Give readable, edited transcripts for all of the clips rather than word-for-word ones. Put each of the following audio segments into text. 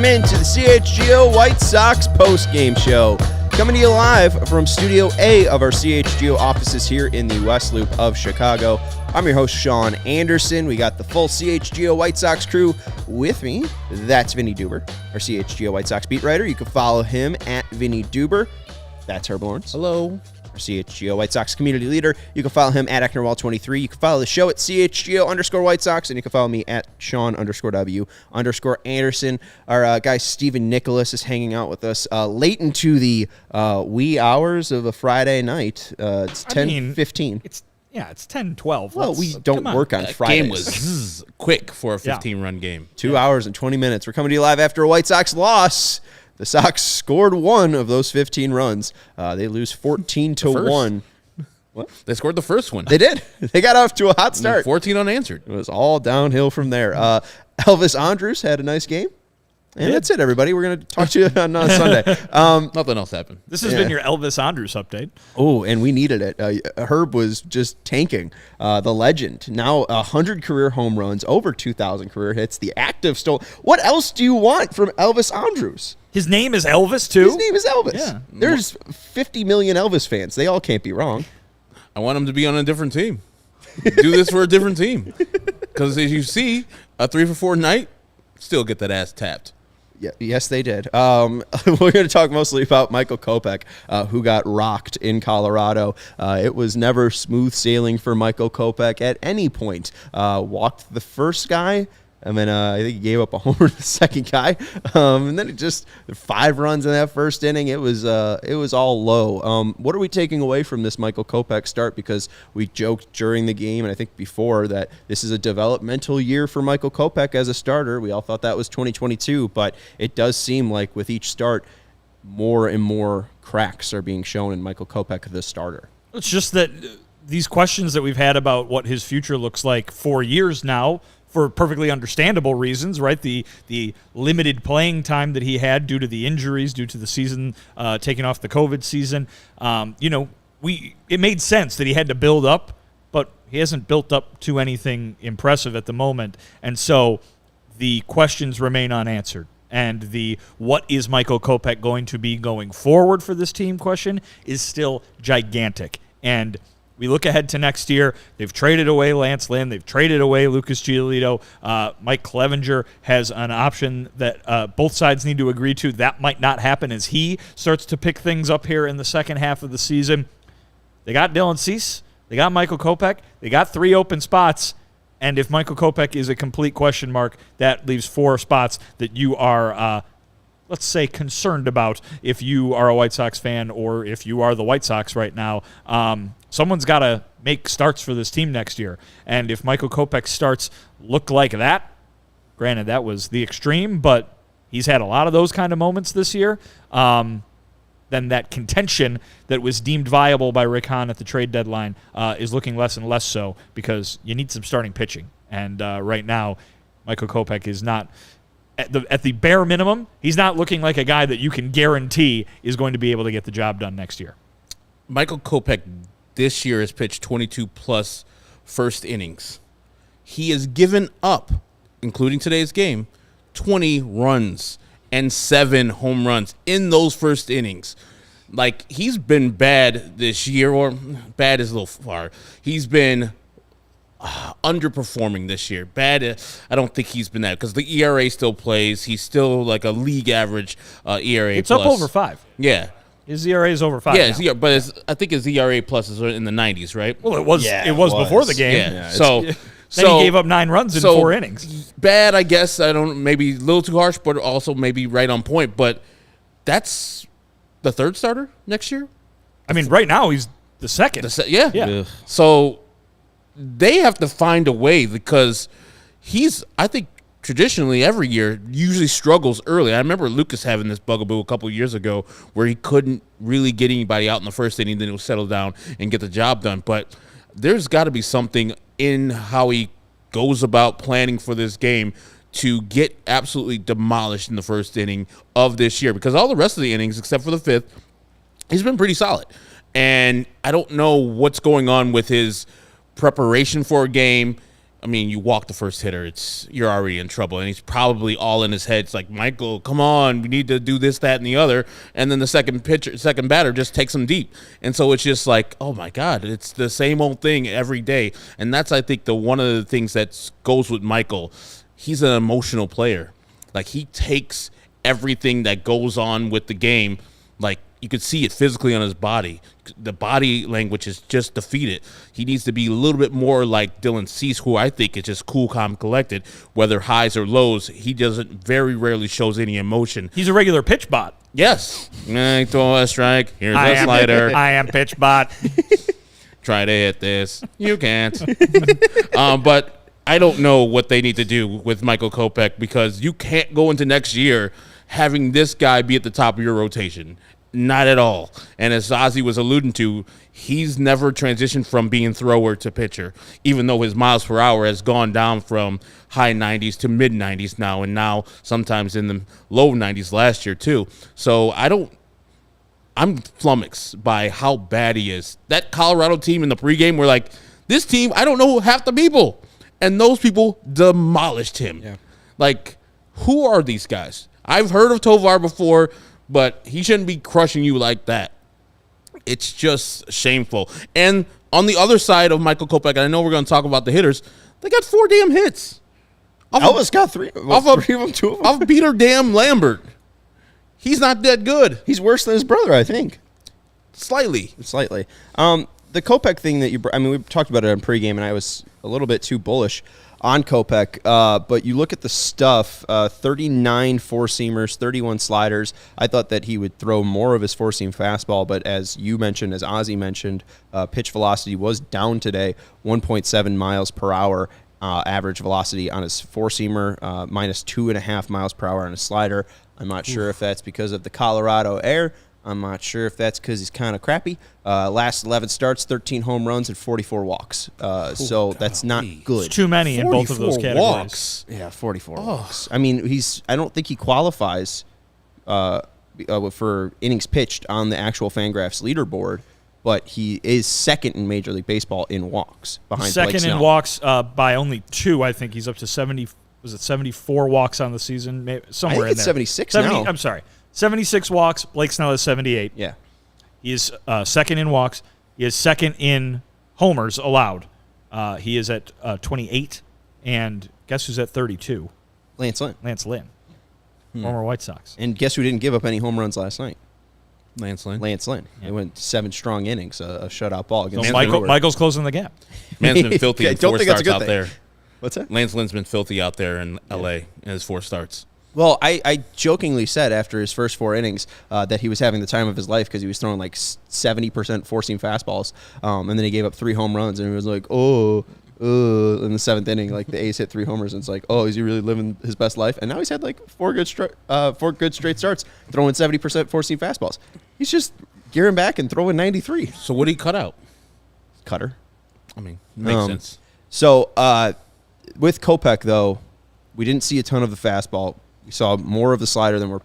Welcome into the CHGO White Sox postgame show. Coming to you live from Studio A of our CHGO offices here in the West Loop of Chicago. I'm your host, Sean Anderson. We got the full CHGO White Sox crew with me. That's Vinnie Duber, our CHGO White Sox beat writer. You can follow him at Vinnie Duber. That's Herb Lawrence. Hello. Our CHGO White Sox community leader. You can follow him at Ecknerwall23. You can follow the show at CHGO_White Sox, and you can follow me at Sean_W_Anderson. Our guy Stephen Nicholas is hanging out with us late into the wee hours of a Friday night. It's 10:15. It's 10:12. Well, we don't work on Fridays. Game was quick for a 15-run game. 2 hours and 20 minutes. We're coming to you live after a White Sox loss. The Sox scored one of those 15 runs. They lose 14-1. What? They scored the first one. They did. They got off to a hot start. 14 unanswered. It was all downhill from there. Elvis Andrus had a nice game. And that's it, everybody. We're going to talk to you on Sunday. Nothing else happened. This has been your Elvis Andrus update. Oh, and we needed it. Herb was just tanking. The legend. Now 100 career home runs, over 2,000 career hits. The active still. What else do you want from Elvis Andrus? His name is Elvis, too? His name is Elvis. Yeah. There's 50 million Elvis fans. They all can't be wrong. I want him to be on a different team. Do this for a different team. Because as you see, a 3-for-4 night, still get that ass tapped. Yeah, yes, they did. We're going to talk mostly about Michael Kopech, who got rocked in Colorado. It was never smooth sailing for Michael Kopech at any point. Walked the first guy, and then I think he gave up a homer to the second guy. And then it just 5 runs in that first inning. It was all low. What are we taking away from this Michael Kopech start? Because we joked during the game, and I think before, that this is a developmental year for Michael Kopech as a starter. We all thought that was 2022, but it does seem like with each start, more and more cracks are being shown in Michael Kopech, the starter. It's just that these questions that we've had about what his future looks like for years now, for perfectly understandable reasons, right? The limited playing time that he had due to the injuries, due to the season taking off the COVID season. It made sense that he had to build up, but he hasn't built up to anything impressive at the moment. And so the questions remain unanswered. And the what is Michael Kopech going to be going forward for this team question is still gigantic. And we look ahead to next year. They've traded away Lance Lynn. They've traded away Lucas Giolito. Mike Clevenger has an option that both sides need to agree to. That might not happen as he starts to pick things up here in the second half of the season. They got Dylan Cease. They got Michael Kopech. They got 3 open spots. And if Michael Kopech is a complete question mark, that leaves 4 spots that you are let's say, concerned about if you are a White Sox fan or if you are the White Sox right now. Someone's got to make starts for this team next year. And if Michael Kopech's starts look like that, granted, that was the extreme, but he's had a lot of those kind of moments this year, then that contention that was deemed viable by Rick Hahn at the trade deadline is looking less and less so because you need some starting pitching. And right now, Michael Kopech is not – at the bare minimum, he's not looking like a guy that you can guarantee is going to be able to get the job done next year. Michael Kopech this year has pitched 22-plus first innings. He has given up, including today's game, 20 runs and 7 home runs in those first innings. Like, he's been bad this year, or bad is a little far. He's been underperforming this year. Bad, I don't think he's been that because the ERA still plays. He's still like a league average ERA. It's plus. up over 5. Yeah. His ERA is over 5. Yeah, but I think his ERA plus is in the 90s, right? Well, it was before the game. Yeah. Then he gave up 9 runs in 4 innings. Bad, I guess. I don't, maybe a little too harsh, but also maybe right on point. But that's the 3rd starter next year? I mean, right now he's the 2nd. Yeah. Yeah. So they have to find a way because I think, traditionally every year usually struggles early. I remember Lucas having this bugaboo a couple of years ago where he couldn't really get anybody out in the first inning, then he'll settle down and get the job done. But there's got to be something in how he goes about planning for this game to get absolutely demolished in the first inning of this year, because all the rest of the innings, except for the 5th, he's been pretty solid. And I don't know what's going on with his preparation for a game. I mean, you walk the first hitter, you're already in trouble, and he's probably all in his head. It's like, Michael, come on, we need to do this, that, and the other. And then the second batter just takes him deep, and so it's just like, oh my God, it's the same old thing every day. And that's, I think, one of the things that goes with Michael. He's an emotional player. Like, he takes everything that goes on with the game, like, you could see it physically on his body. The body language is just defeated. He needs to be a little bit more like Dylan Cease, who I think is just cool, calm, collected. Whether highs or lows, he very rarely shows any emotion. He's a regular pitch bot. Yes. Throw a strike. Here's a slider. I am pitch bot. Try to hit this. You can't. But I don't know what they need to do with Michael Kopech, because you can't go into next year having this guy be at the top of your rotation. Not at all. And as Ozzy was alluding to, he's never transitioned from being thrower to pitcher, even though his miles per hour has gone down from high 90s to mid 90s now, and now sometimes in the low 90s last year too. So I'm flummoxed by how bad he is. That Colorado team in the pregame were like, this team, I don't know half the people. And those people demolished him. Yeah. Like, who are these guys? I've heard of Tovar before, but he shouldn't be crushing you like that. It's just shameful. And on the other side of Michael Kopech, and I know we're going to talk about the hitters, they got 4 damn hits. Elvis got 3. Well, 3 of them, 2 of them. Off Peter damn Lambert. He's not that good. He's worse than his brother, I think. Slightly. The Kopech thing that we talked about it on pregame, and I was a little bit too bullish on Kopech, but you look at the stuff, 39 four-seamers, 31 sliders. I thought that he would throw more of his four-seam fastball, but as you mentioned, as Ozzy mentioned, pitch velocity was down today, 1.7 miles per hour average velocity on his four-seamer, minus 2.5 miles per hour on his slider. I'm not sure if that's because of the Colorado air. I'm not sure if that's because he's kind of crappy. Last 11 starts, 13 home runs, and 44 walks. So that's not good. It's too many in both of those categories. Walks. Yeah, 44 walks. I mean, I don't think he qualifies for innings pitched on the actual Fangraphs leaderboard, but he is second in Major League Baseball in walks behind Blake Snell. Second in walks by only 2. I think he's up to 70. Was it 74 walks on the season? Maybe, somewhere I think in it's there. 76 now. I'm sorry. 76 walks. Blake Snell is 78. Yeah. He is second in walks. He is second in homers allowed. He is at 28. And guess who's at 32? Lance Lynn. Lance Lynn, former White Sox. And guess who didn't give up any home runs last night? Lance Lynn. Yeah. They went 7 strong innings, a shutout ball against So Michael's closing the gap. Man's been filthy in 4 starts out there. What's that? Lance Lynn's been filthy out there in L.A. in his 4 starts. Well, I jokingly said after his first 4 innings that he was having the time of his life because he was throwing like 70% four-seam fastballs, and then he gave up 3 home runs, and he was like, in the 7th inning, like the A's hit 3 homers, and it's like, is he really living his best life? And now he's had like 4 good straight starts throwing 70% four-seam fastballs. He's just gearing back and throwing 93. So what did he cut out? Cutter. I mean, makes sense. So with Kopech, though, we didn't see a ton of the fastball. We saw more of the slider than we're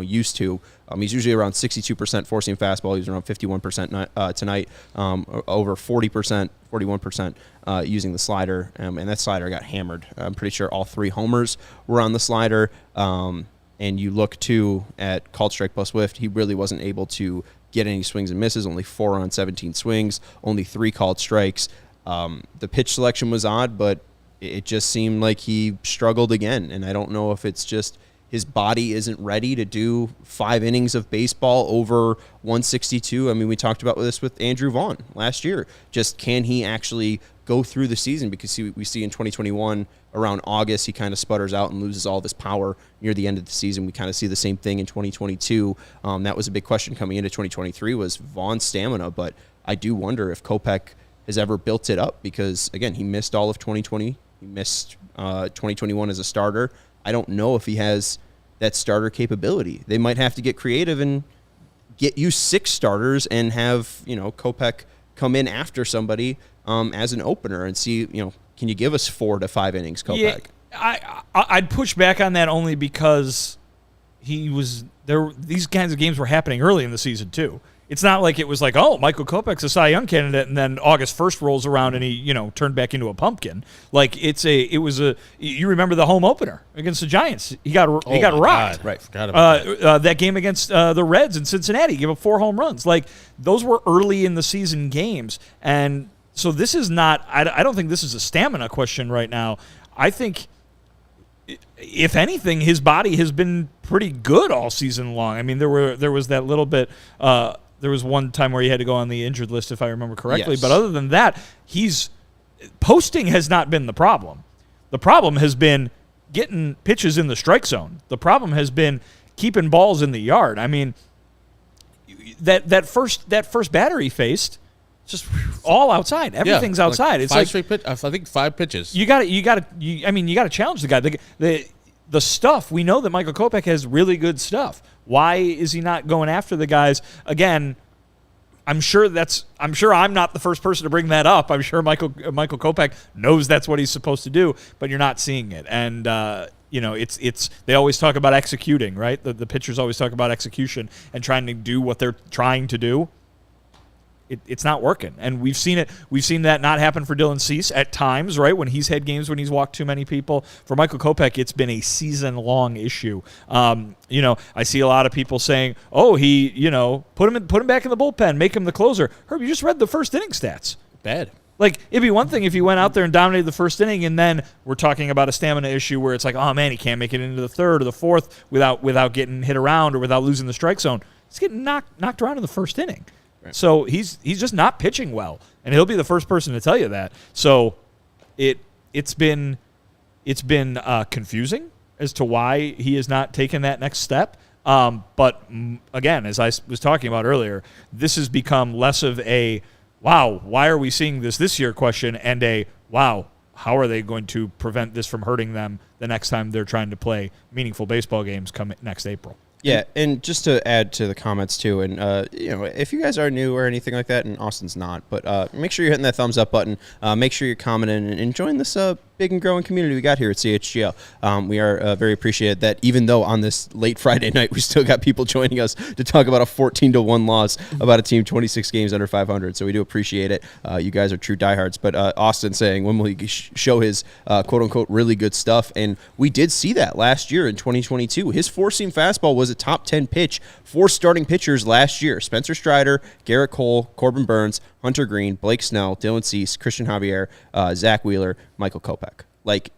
used to. He's usually around 62% four-seam fastball. He's around 51% tonight, over 40%, 41% using the slider, and that slider got hammered. I'm pretty sure all 3 homers were on the slider. And you look, too, at called strike plus whiff. He really wasn't able to get any swings and misses, only 4 on 17 swings, only 3 called strikes. The pitch selection was odd, but it just seemed like he struggled again, and I don't know if it's just his body isn't ready to do 5 innings of baseball over 162. I mean, we talked about this with Andrew Vaughn last year. Just can he actually go through the season? Because we see in 2021, around August, he kind of sputters out and loses all of his power near the end of the season. We kind of see the same thing in 2022. That was a big question coming into 2023 was Vaughn's stamina, but I do wonder if Kopech has ever built it up because, again, he missed all of 2020. He missed 2021 as a starter. I don't know if he has that starter capability. They might have to get creative and get you 6 starters and have, Kopech come in after somebody as an opener and see, can you give us 4 to 5 innings, Kopech? Yeah, I'd push back on that only because he was there. These kinds of games were happening early in the season too. It's not like it was like, oh, Michael Kopech's a Cy Young candidate, and then August 1st rolls around and he, turned back into a pumpkin. Like you remember the home opener against the Giants? He got rocked. God. Right, forgot about that game against the Reds in Cincinnati, he gave up 4 home runs. Like, those were early in the season games, and so this is not. I don't think this is a stamina question right now. I think, if anything, his body has been pretty good all season long. I mean, there was that little bit. There was one time where he had to go on the injured list, if I remember correctly. Yes. But other than that, posting has not been the problem. The problem has been getting pitches in the strike zone. The problem has been keeping balls in the yard. I mean, that first batter he faced, just all outside. Everything's outside. It's I think 5 pitches. You got to challenge the guy. The stuff, we know that Michael Kopech has really good stuff. Why is he not going after the guys? Again, I'm sure I'm not the first person to bring that up. I'm sure Michael Kopech knows that's what he's supposed to do, but you're not seeing it. And it's they always talk about executing, right? The pitchers always talk about execution and trying to do what they're trying to do. It's not working, and we've seen it. We've seen that not happen for Dylan Cease at times, right? When he's had games when he's walked too many people. For Michael Kopech, it's been a season-long issue. I see a lot of people saying, "Oh, he, put him back in the bullpen, make him the closer." Herb, you just read the first inning stats. Bad. Like, it'd be one thing if he went out there and dominated the first inning, and then we're talking about a stamina issue where it's like, oh man, he can't make it into the third or the fourth without getting hit around or without losing the strike zone. He's getting knocked around in the first inning. Right. So he's just not pitching well, and he'll be the first person to tell you that. So it's been confusing as to why he has not taken that next step. But again, as I was talking about earlier, this has become less of a wow, why are we seeing this year question, and a wow, how are they going to prevent this from hurting them the next time they're trying to play meaningful baseball games come next April. Yeah, and just to add to the comments too, and if you guys are new or anything like that, and Austin's not, but make sure you're hitting that thumbs up button. Make sure you're commenting and join this big and growing community we got here at CHGO. We are very appreciated that even though on this late Friday night we still got people joining us to talk about a 14-1 loss about a team 26 games under 500. So we do appreciate it. You guys are true diehards. But Austin saying when will he show his quote unquote really good stuff, and we did see that last year in 2022. His four-seam fastball was a top 10 pitch for starting pitchers last year. Spencer Strider, Garrett Cole, Corbin Burns, Hunter Green, Blake Snell, Dylan Cease, Christian Javier, Zach Wheeler, Michael Kopech. The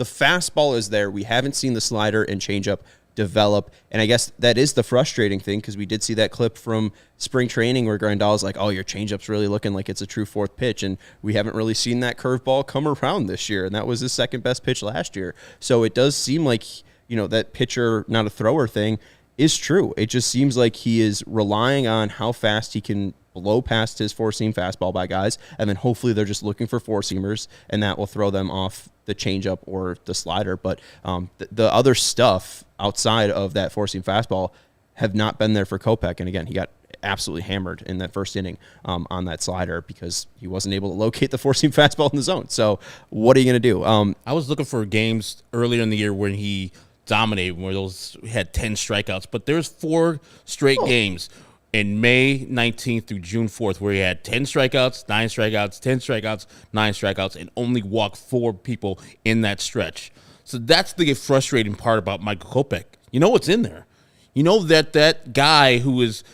fastball is there. We haven't seen the slider and changeup develop, and I guess that is the frustrating thing, because we did see that clip from spring training where Grandal's like, "Oh, your changeup's really looking like it's a true fourth pitch," and we haven't really seen that curveball come around this year, and that was his second best pitch last year. So it does seem like that pitcher, not a thrower thing is true. It just seems like he is relying on how fast he can blow past his four-seam fastball by guys, and then hopefully they're just looking for four-seamers, and that will throw them off the changeup or the slider. But the other stuff outside of that four-seam fastball have not been there for Kopech. And again, he got absolutely hammered in that first inning on that slider because he wasn't able to locate the four-seam fastball in the zone. So what are you going to do? I was looking for games earlier in the year when he dominated, where he had 10 strikeouts, but there's 4 straight games in May 19th through June 4th where he had 10 strikeouts, 9 strikeouts, 10 strikeouts, 9 strikeouts, and only walked 4 people in that stretch. So that's the frustrating part about Michael Kopech. You know what's in there. You know that guy who is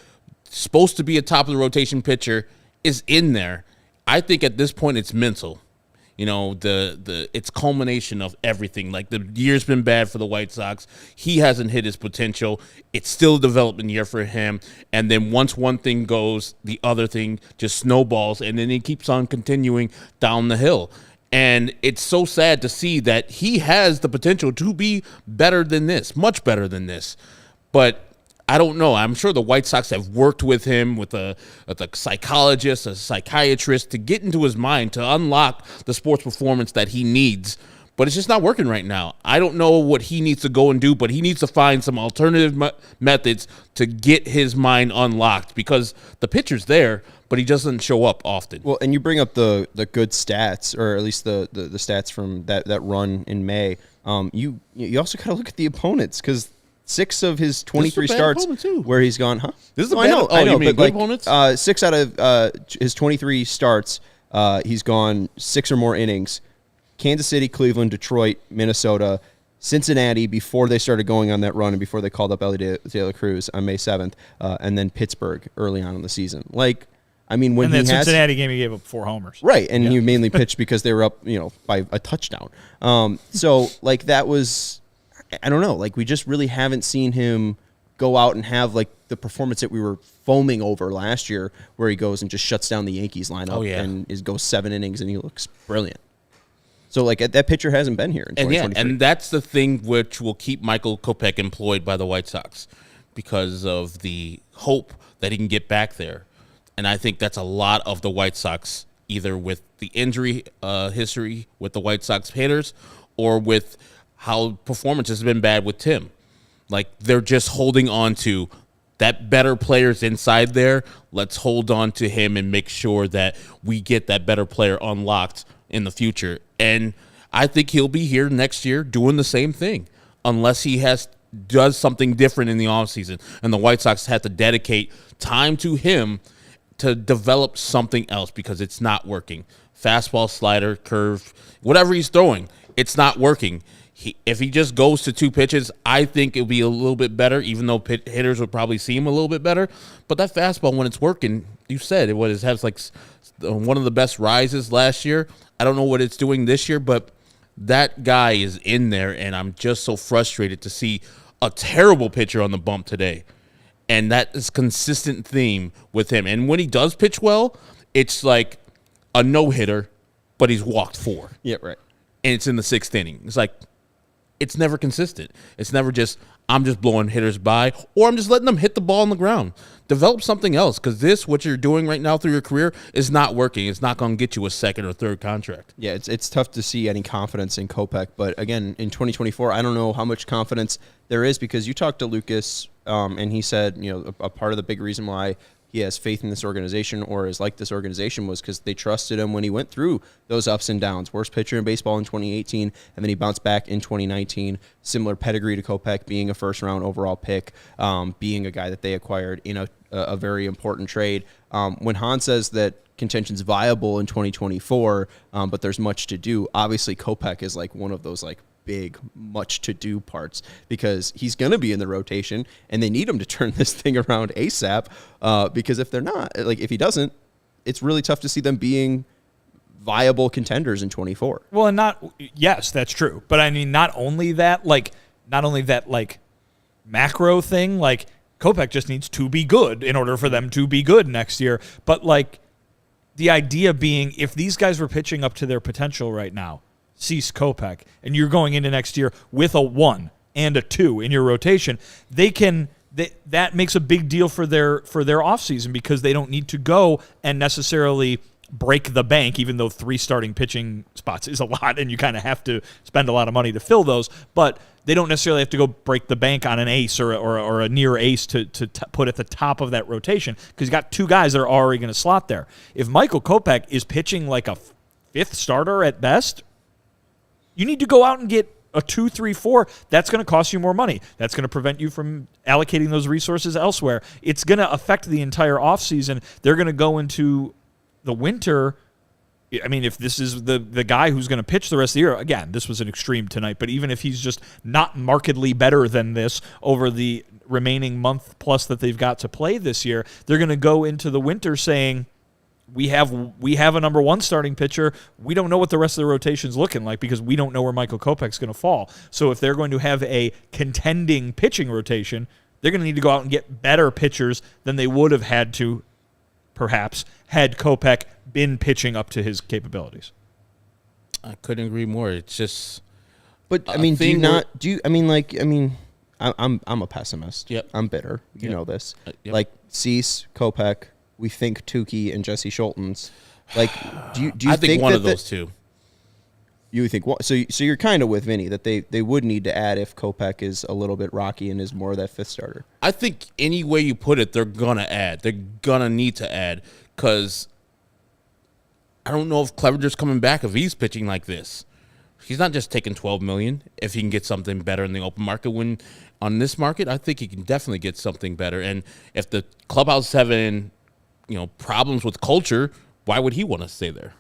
supposed to be a top-of-the-rotation pitcher is in there. I think at this point it's mental. It's culmination of everything. Like, the year's been bad for the White Sox. He hasn't hit his potential. It's still a development year for him. And then once one thing goes, the other thing just snowballs, and then he keeps on continuing down the hill. And it's so sad to see that he has the potential to be better than this, much better than this. But I don't know. I'm sure the White Sox have worked with him, with a psychologist, a psychiatrist, to get into his mind, to unlock the sports performance that he needs. But it's just not working right now. I don't know what he needs to go and do, but he needs to find some alternative methods to get his mind unlocked, because the pitcher's there, but he doesn't show up often. Well, and you bring up the good stats, or at least the stats from that run in May. You also got to look at the opponents, because 6 of his 23 bad starts opponent, too. where he's gone, huh? This is a No, bad. I know, you mean but good opponents? 6 out of his 23 starts, he's gone 6 or more innings. Kansas City, Cleveland, Detroit, Minnesota, Cincinnati before they started going on that run and before they called up Ellie De La Cruz on May 7th, and then Pittsburgh early on in the season. Like, I mean, when And he that has Cincinnati game, he gave up 4 homers. right, and he mainly pitched because they were up, by a touchdown. So like that was, I don't know, like we just really haven't seen him go out and have like the performance that we were foaming over last year, where he goes and just shuts down the Yankees lineup and goes 7 innings and he looks brilliant. So like that pitcher hasn't been here in 2023. And that's the thing which will keep Michael Kopech employed by the White Sox, because of the hope that he can get back there. And I think that's a lot of the White Sox, either with the injury history with the White Sox hitters or with how performance has been bad with Tim. Like, they're just holding on to that better player's inside there. Let's hold on to him and make sure that we get that better player unlocked in the future. And I think he'll be here next year doing the same thing, unless he does something different in the offseason. And the White Sox have to dedicate time to him to develop something else, because it's not working. Fastball, slider, curve, whatever he's throwing, it's not working. If he just goes to 2 pitches, I think it'll be a little bit better, even though hitters would probably see him a little bit better. But that fastball, when it's working, you said it has like one of the best rises last year. I don't know what it's doing this year, but that guy is in there, and I'm just so frustrated to see a terrible pitcher on the bump today. And that is a consistent theme with him. And when he does pitch well, it's like a no-hitter, but he's walked 4. Yeah, right. And it's in the 6th inning. It's like, it's never consistent. It's never just, I'm just blowing hitters by, or I'm just letting them hit the ball on the ground. Develop something else, because what you're doing right now through your career is not working. It's not going to get you a 2nd or 3rd contract. Yeah, it's tough to see any confidence in Kopech. But again, in 2024, I don't know how much confidence there is, because you talked to Lucas, and he said, a part of the big reason why he has faith in this organization or is like this organization was because they trusted him when he went through those ups and downs. Worst pitcher in baseball in 2018, and then he bounced back in 2019. Similar pedigree to Kopech, being a first-round overall pick, being a guy that they acquired in a very important trade. When Han says that contention's viable in 2024, but there's much to do, obviously Kopech is like one of those like big, much to do parts, because he's going to be in the rotation and they need him to turn this thing around ASAP. Because if they're not, like if he doesn't, it's really tough to see them being viable contenders in 24. Well, and yes, that's true. But I mean, not only that macro thing, like Kopech just needs to be good in order for them to be good next year. But like the idea being, if these guys were pitching up to their potential right now, cease Kopech, and you're going into next year with a 1 and a 2 in your rotation, that makes a big deal for their offseason, because they don't need to go and necessarily break the bank, even though 3 starting pitching spots is a lot and you kind of have to spend a lot of money to fill those. But they don't necessarily have to go break the bank on an ace or a near ace to put at the top of that rotation, because you got 2 guys that are already going to slot there. If Michael Kopech is pitching like a 5th starter at best, you need to go out and get a 2, 3, 4. That's going to cost you more money. That's going to prevent you from allocating those resources elsewhere. It's going to affect the entire offseason. They're going to go into the winter. I mean, if this is the guy who's going to pitch the rest of the year, again, this was an extreme tonight, but even if he's just not markedly better than this over the remaining month plus that they've got to play this year, they're going to go into the winter saying, we have a number 1 starting pitcher. We don't know what the rest of the rotation's looking like, because we don't know where Michael Kopech's going to fall. So if they're going to have a contending pitching rotation, they're going to need to go out and get better pitchers than they would have had to, perhaps, had Kopech been pitching up to his capabilities. I couldn't agree more. It's just, but I mean, I'm a pessimist. Yep. I'm bitter. You know this. Yep. Like Cease, Kopech, we think Tukey and Jesse Schultens. Like, do you I think one that of those 2. You think so you're kind of with Vinny that they would need to add if Kopech is a little bit rocky and is more of that 5th starter. I think any way you put it, they're gonna add. They're gonna need to add, because I don't know if Clevenger's coming back if he's pitching like this. He's not just taking $12 million. If he can get something better in the open market, when on this market, I think he can definitely get something better. And if the clubhouse is having, problems with culture, why would he want to stay there?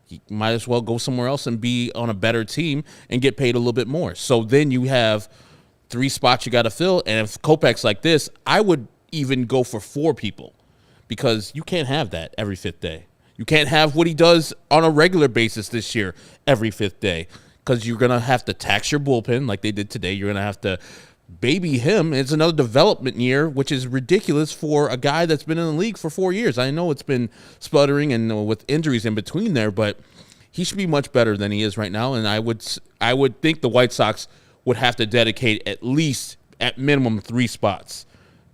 He might as well go somewhere else and be on a better team and get paid a little bit more. So then you have 3 spots you got to fill. And if Kopech's like this, I would even go for 4 people, because you can't have that every 5th day. You can't have what he does on a regular basis this year every 5th day, because you're going to have to tax your bullpen like they did today. You're going to have to baby him. It's another development year, which is ridiculous for a guy that's been in the league for 4 years. I know it's been sputtering and with injuries in between there, but he should be much better than he is right now. And I would think the White Sox would have to dedicate at minimum 3 spots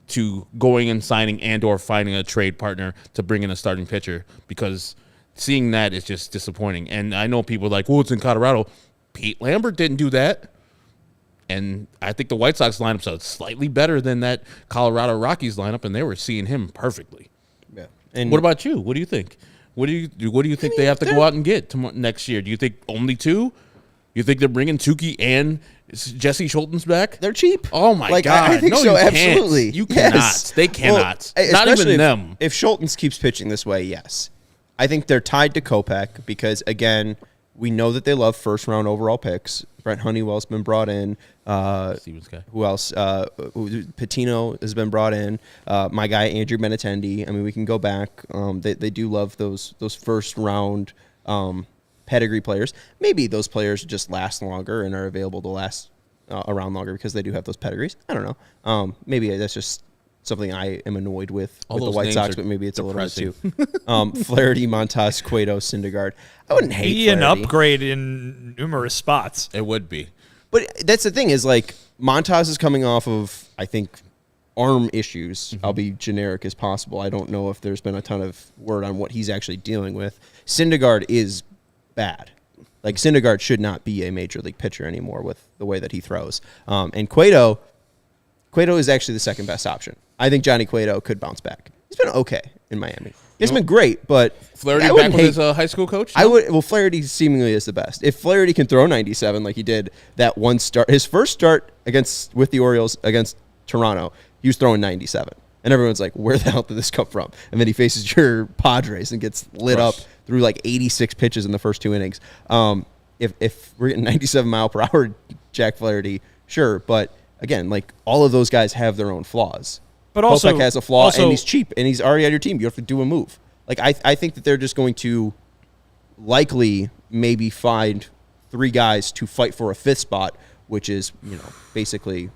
to going and signing and or finding a trade partner to bring in a starting pitcher, because seeing that is just disappointing. And I know people are like, well, it's in Colorado. Pete Lambert didn't do that. And I think the White Sox lineup is slightly better than that Colorado Rockies lineup, and they were seeing him perfectly. Yeah. And what about you? What do you think? What do you think they have to go out and get next year? Do you think only 2? You think they're bringing Tukey and Jesse Schultens back? They're cheap. Oh, my God. I think no, so, you can't. absolutely. You cannot. Yes. They cannot. Well, not especially even them. If Schultens keeps pitching this way, yes. I think they're tied to Kopech because, again, we know that they love first-round overall picks. Brent Honeywell's been brought in. Stevens guy. Who else? Patino has been brought in. My guy, Andrew Benintendi. I mean, we can go back. They do love those first-round pedigree players. Maybe those players just last longer and are available to last around longer because they do have those pedigrees. I don't know. Maybe that's just something I am annoyed with the White Sox, but maybe it's depressing. a little bit too. Flaherty, Montas, Cueto, Syndergaard. I wouldn't hate Be an Flaherty. upgrade in numerous spots. It would be. But that's the thing is, like, Montas is coming off of, I think, arm issues. I'll be generic as possible. I don't know if there's been a ton of word on what he's actually dealing with. Syndergaard is bad. Like, Syndergaard should not be a major league pitcher anymore with the way that he throws. And Cueto is actually the second best option. I think Johnny Cueto could bounce back. He's been okay in Miami. He's been great, but Flaherty back with his high school coach? No? Flaherty seemingly is the best. If Flaherty can throw 97 like he did that one start, his first start with the Orioles against Toronto, he was throwing 97. And everyone's like, where the hell did this come from? And then he faces your Padres and gets lit up through like 86 pitches in the first 2 innings. If we're getting 97 mile per hour Jack Flaherty, sure. But again, like, all of those guys have their own flaws. But also, Kopech has a flaw, and he's cheap, and he's already on your team. You have to do a move. Like, I think that they're just going to likely maybe find 3 guys to fight for a 5th spot, which is, basically,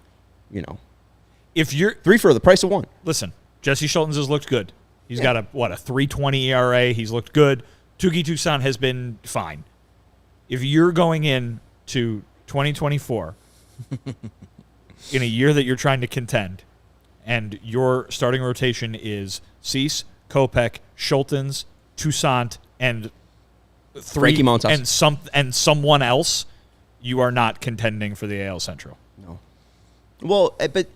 if you're 3 for the price of 1. Listen, Jesse Schultens has looked good. He's got a 3.20 ERA. He's looked good. Touki Toussaint has been fine. If you're going in to 2024 in a year that you're trying to contend, and your starting rotation is Cease, Kopech, Schultens, Toussaint, and Frankie Montas. and someone else, you are not contending for the AL Central. No. Well, but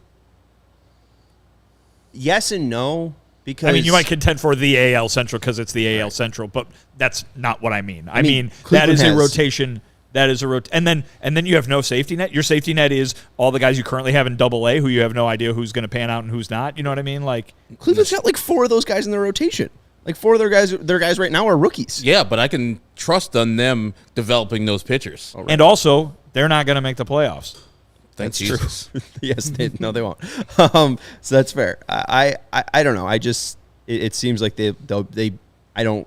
yes and no, because I mean, you might contend for the AL Central because it's the AL Central, but that's not what I mean. I mean that is a rotation. That is and then you have no safety net. Your safety net is all the guys you currently have in Double-A, who you have no idea who's going to pan out and who's not. You know what I mean? Like, Cleveland's got like 4 of those guys in their rotation. Like, 4 of their guys right now are rookies. Yeah, but I can trust on them developing those pitchers. Right. And also, they're not going to make the playoffs. Thanks, Jesus. Yes, they won't. So that's fair. I don't know. It seems like they I don't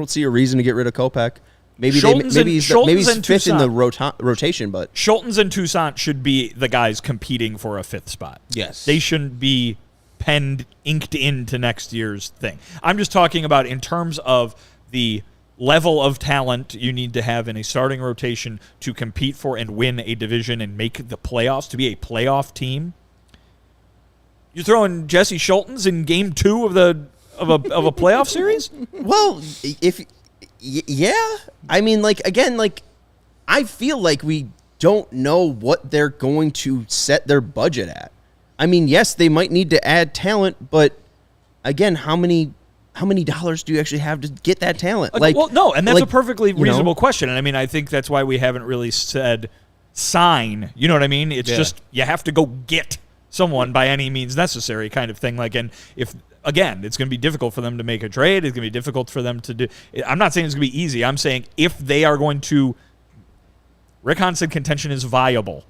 see a reason to get rid of Kopech. Maybe he's 5th in the rotation, but Schultens and Toussaint should be the guys competing for a 5th spot. Yes. They shouldn't be inked into next year's thing. I'm just talking about in terms of the level of talent you need to have in a starting rotation to compete for and win a division and make the playoffs, to be a playoff team. You're throwing Jesse Schultens in game 2 of a playoff series? Well, yeah. I mean, like, again, like, I feel like we don't know what they're going to set their budget at. I mean, yes, they might need to add talent, but again, how many how many dollars do you actually have to get that talent? Well, no, and that's like, a perfectly reasonable question. And I mean, I think that's why we haven't really said sign. You know what I mean? It's just you have to go get someone by any means necessary, kind of thing. Like, and if again, it's going to be difficult for them to make a trade. It's going to be difficult for them to do. I'm not saying it's going to be easy. I'm saying if they are going to, Rick Hahn said contention is viable.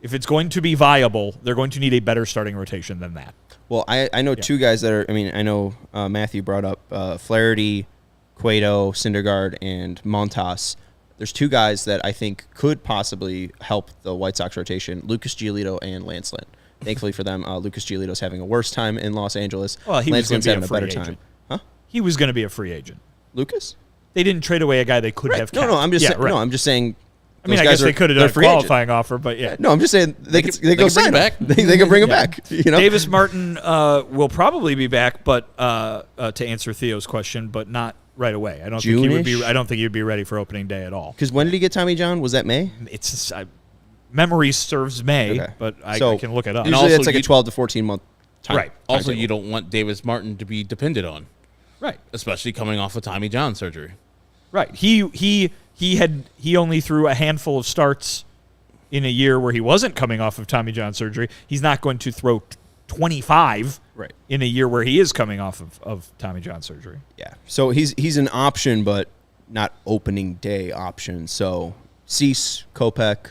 If it's going to be viable, they're going to need a better starting rotation than that. Well, I know two guys that are. I mean, I know Matthew brought up Flaherty, Cueto, Syndergaard, and Montas. There's two guys that I think could possibly help the White Sox rotation: Lucas Giolito and Lance Lynn. Thankfully for them, Lucas Giolito's having a worse time in Los Angeles. Well, he Lance was going Lynn's to be having a free better agent. time. Huh? He was going to be a free agent. Lucas? They didn't trade away a guy they could have kept. No, I'm just saying. right. No, I'm just saying. I mean, I guess they could have done a qualifying offer, but yeah. No, I'm just saying they could go sign him back. They can bring him back. You know? Davis Martin will probably be back, but to answer Theo's question, but not right away. I don't think he would be. I don't think he'd be ready for opening day at all. Because when did he get Tommy John? Was that May? It's memory serves May, but I can look it up. Usually, it's like a 12 to 14 month time. Right. Also, you don't want Davis Martin to be depended on, right? Especially coming off of Tommy John surgery. Right. He only threw a handful of starts in a year where he wasn't coming off of Tommy John surgery. He's not going to throw 25 in a year where he is coming off of Tommy John surgery. Yeah. So he's an option, but not opening day option. So Cease, Kopech,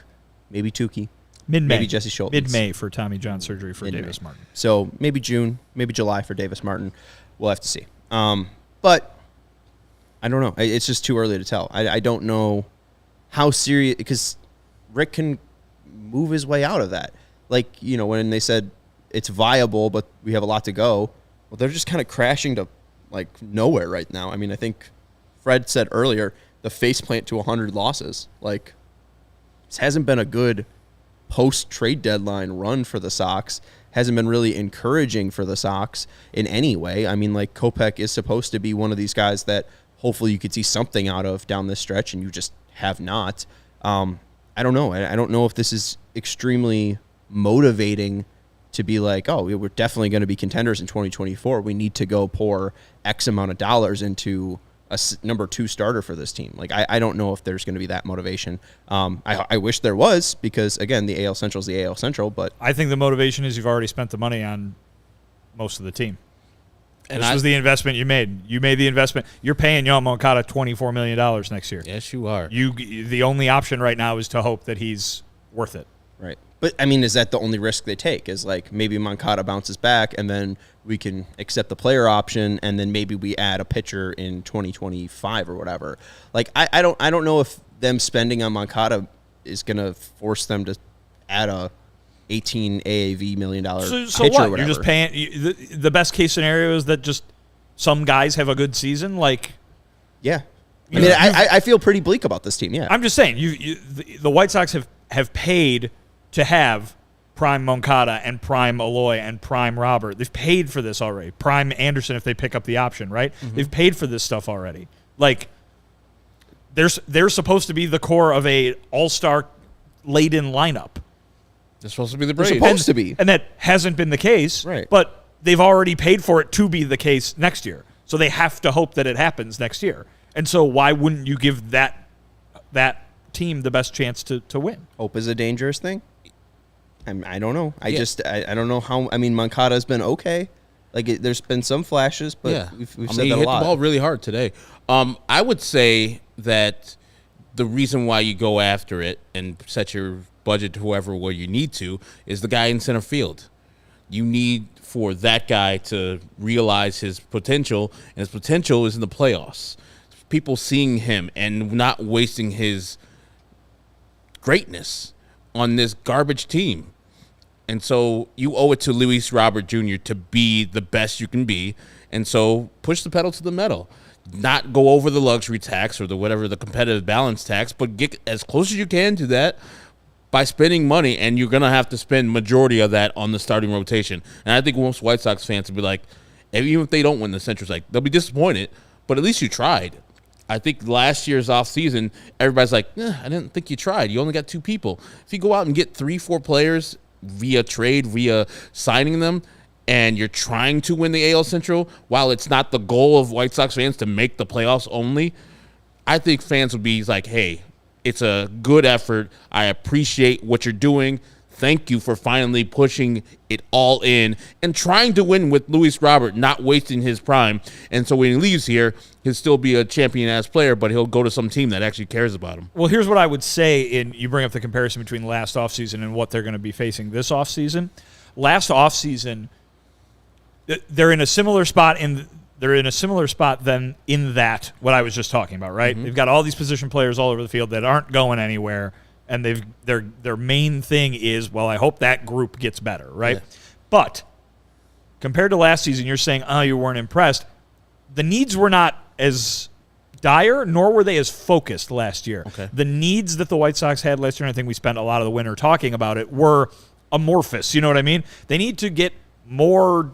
maybe Tukey. Mid-May. Maybe Jesse Schultz. Mid-May for Tommy John surgery for Davis Martin. So maybe June, maybe July for Davis Martin. We'll have to see. But I don't know. It's just too early to tell. I don't know how serious, because Rick can move his way out of that. Like, you know, when they said it's viable, but we have a lot to go, well, they're just kind of crashing to, like, nowhere right now. I mean, I think Fred said earlier, the faceplant to 100 losses. Like, this hasn't been a good post-trade deadline run for the Sox. Hasn't been really encouraging for the Sox in any way. I mean, like, Kopech is supposed to be one of these guys that hopefully you could see something out of down this stretch, and you just have not. I don't know. I don't know if this is extremely motivating to be like, oh, we're definitely going to be contenders in 2024. We need to go pour X amount of dollars into a number 2 starter for this team. Like, I don't know if there's going to be that motivation. I wish there was, because, again, the AL Central is the AL Central. But I think the motivation is you've already spent the money on most of the team. And this was the investment you made. You made the investment. You're paying Yoan Moncada $24 million next year. Yes, you are. The only option right now is to hope that he's worth it. Right. But, I mean, is that the only risk they take? Is, like, maybe Moncada bounces back, and then we can accept the player option, and then maybe we add a pitcher in 2025 or whatever. Like, I don't know if them spending on Moncada is going to force them to add a 18 AAV $1 million so pitcher what? or whatever. You're just paying. The best case scenario is that just some guys have a good season. Like, yeah. I mean, I feel pretty bleak about this team, yeah. I'm just saying, the White Sox have paid to have prime Moncada and prime Eloy and prime Robert. They've paid for this already. Prime Anderson if they pick up the option, right? Mm-hmm. They've paid for this stuff already. Like, they're supposed to be the core of a all-star laden lineup. They're supposed to be the Braves. They're supposed to be. And that hasn't been the case. Right. But they've already paid for it to be the case next year. So they have to hope that it happens next year. And so why wouldn't you give that team the best chance to win? Hope is a dangerous thing? I don't know. I don't know how. I mean, Moncada's been okay. Like, there's been some flashes, but we've said that a lot. He hit the ball really hard today. I would say that the reason why you go after it and set your budget to whoever where you need to is the guy in center field. You need for that guy to realize his potential, and his potential is in the playoffs. People seeing him and not wasting his greatness on this garbage team. And so you owe it to Luis Robert Jr. to be the best you can be, and so push the pedal to the metal. Not go over the luxury tax or the whatever the competitive balance tax, but get as close as you can to that by spending money, and you're going to have to spend majority of that on the starting rotation. And I think most White Sox fans will be like, even if they don't win the Central, like, they'll be disappointed, but at least you tried. I think last year's offseason, everybody's like, I didn't think you tried. You only got 2 people. If you go out and get 3-4 players via trade, via signing them, and you're trying to win the AL Central, while it's not the goal of White Sox fans to make the playoffs only, I think fans would be like, hey, it's a good effort. I appreciate what you're doing. Thank you for finally pushing it all in and trying to win with Luis Robert, not wasting his prime. And so when he leaves here, he'll still be a champion-ass player, but he'll go to some team that actually cares about him. Well, here's what I would say, and you bring up the comparison between last offseason and what they're going to be facing this offseason. Last offseason, they're in a similar spot then in that what I was just talking about, right? They've got all these position players all over the field that aren't going anywhere. And their main thing is, well, I hope that group gets better, right? Yeah. But compared to last season, you're saying, oh, you weren't impressed. The needs were not as dire, nor were they as focused last year. Okay. The needs that the White Sox had last year, and I think we spent a lot of the winter talking about it, were amorphous. You know what I mean? They need to get more,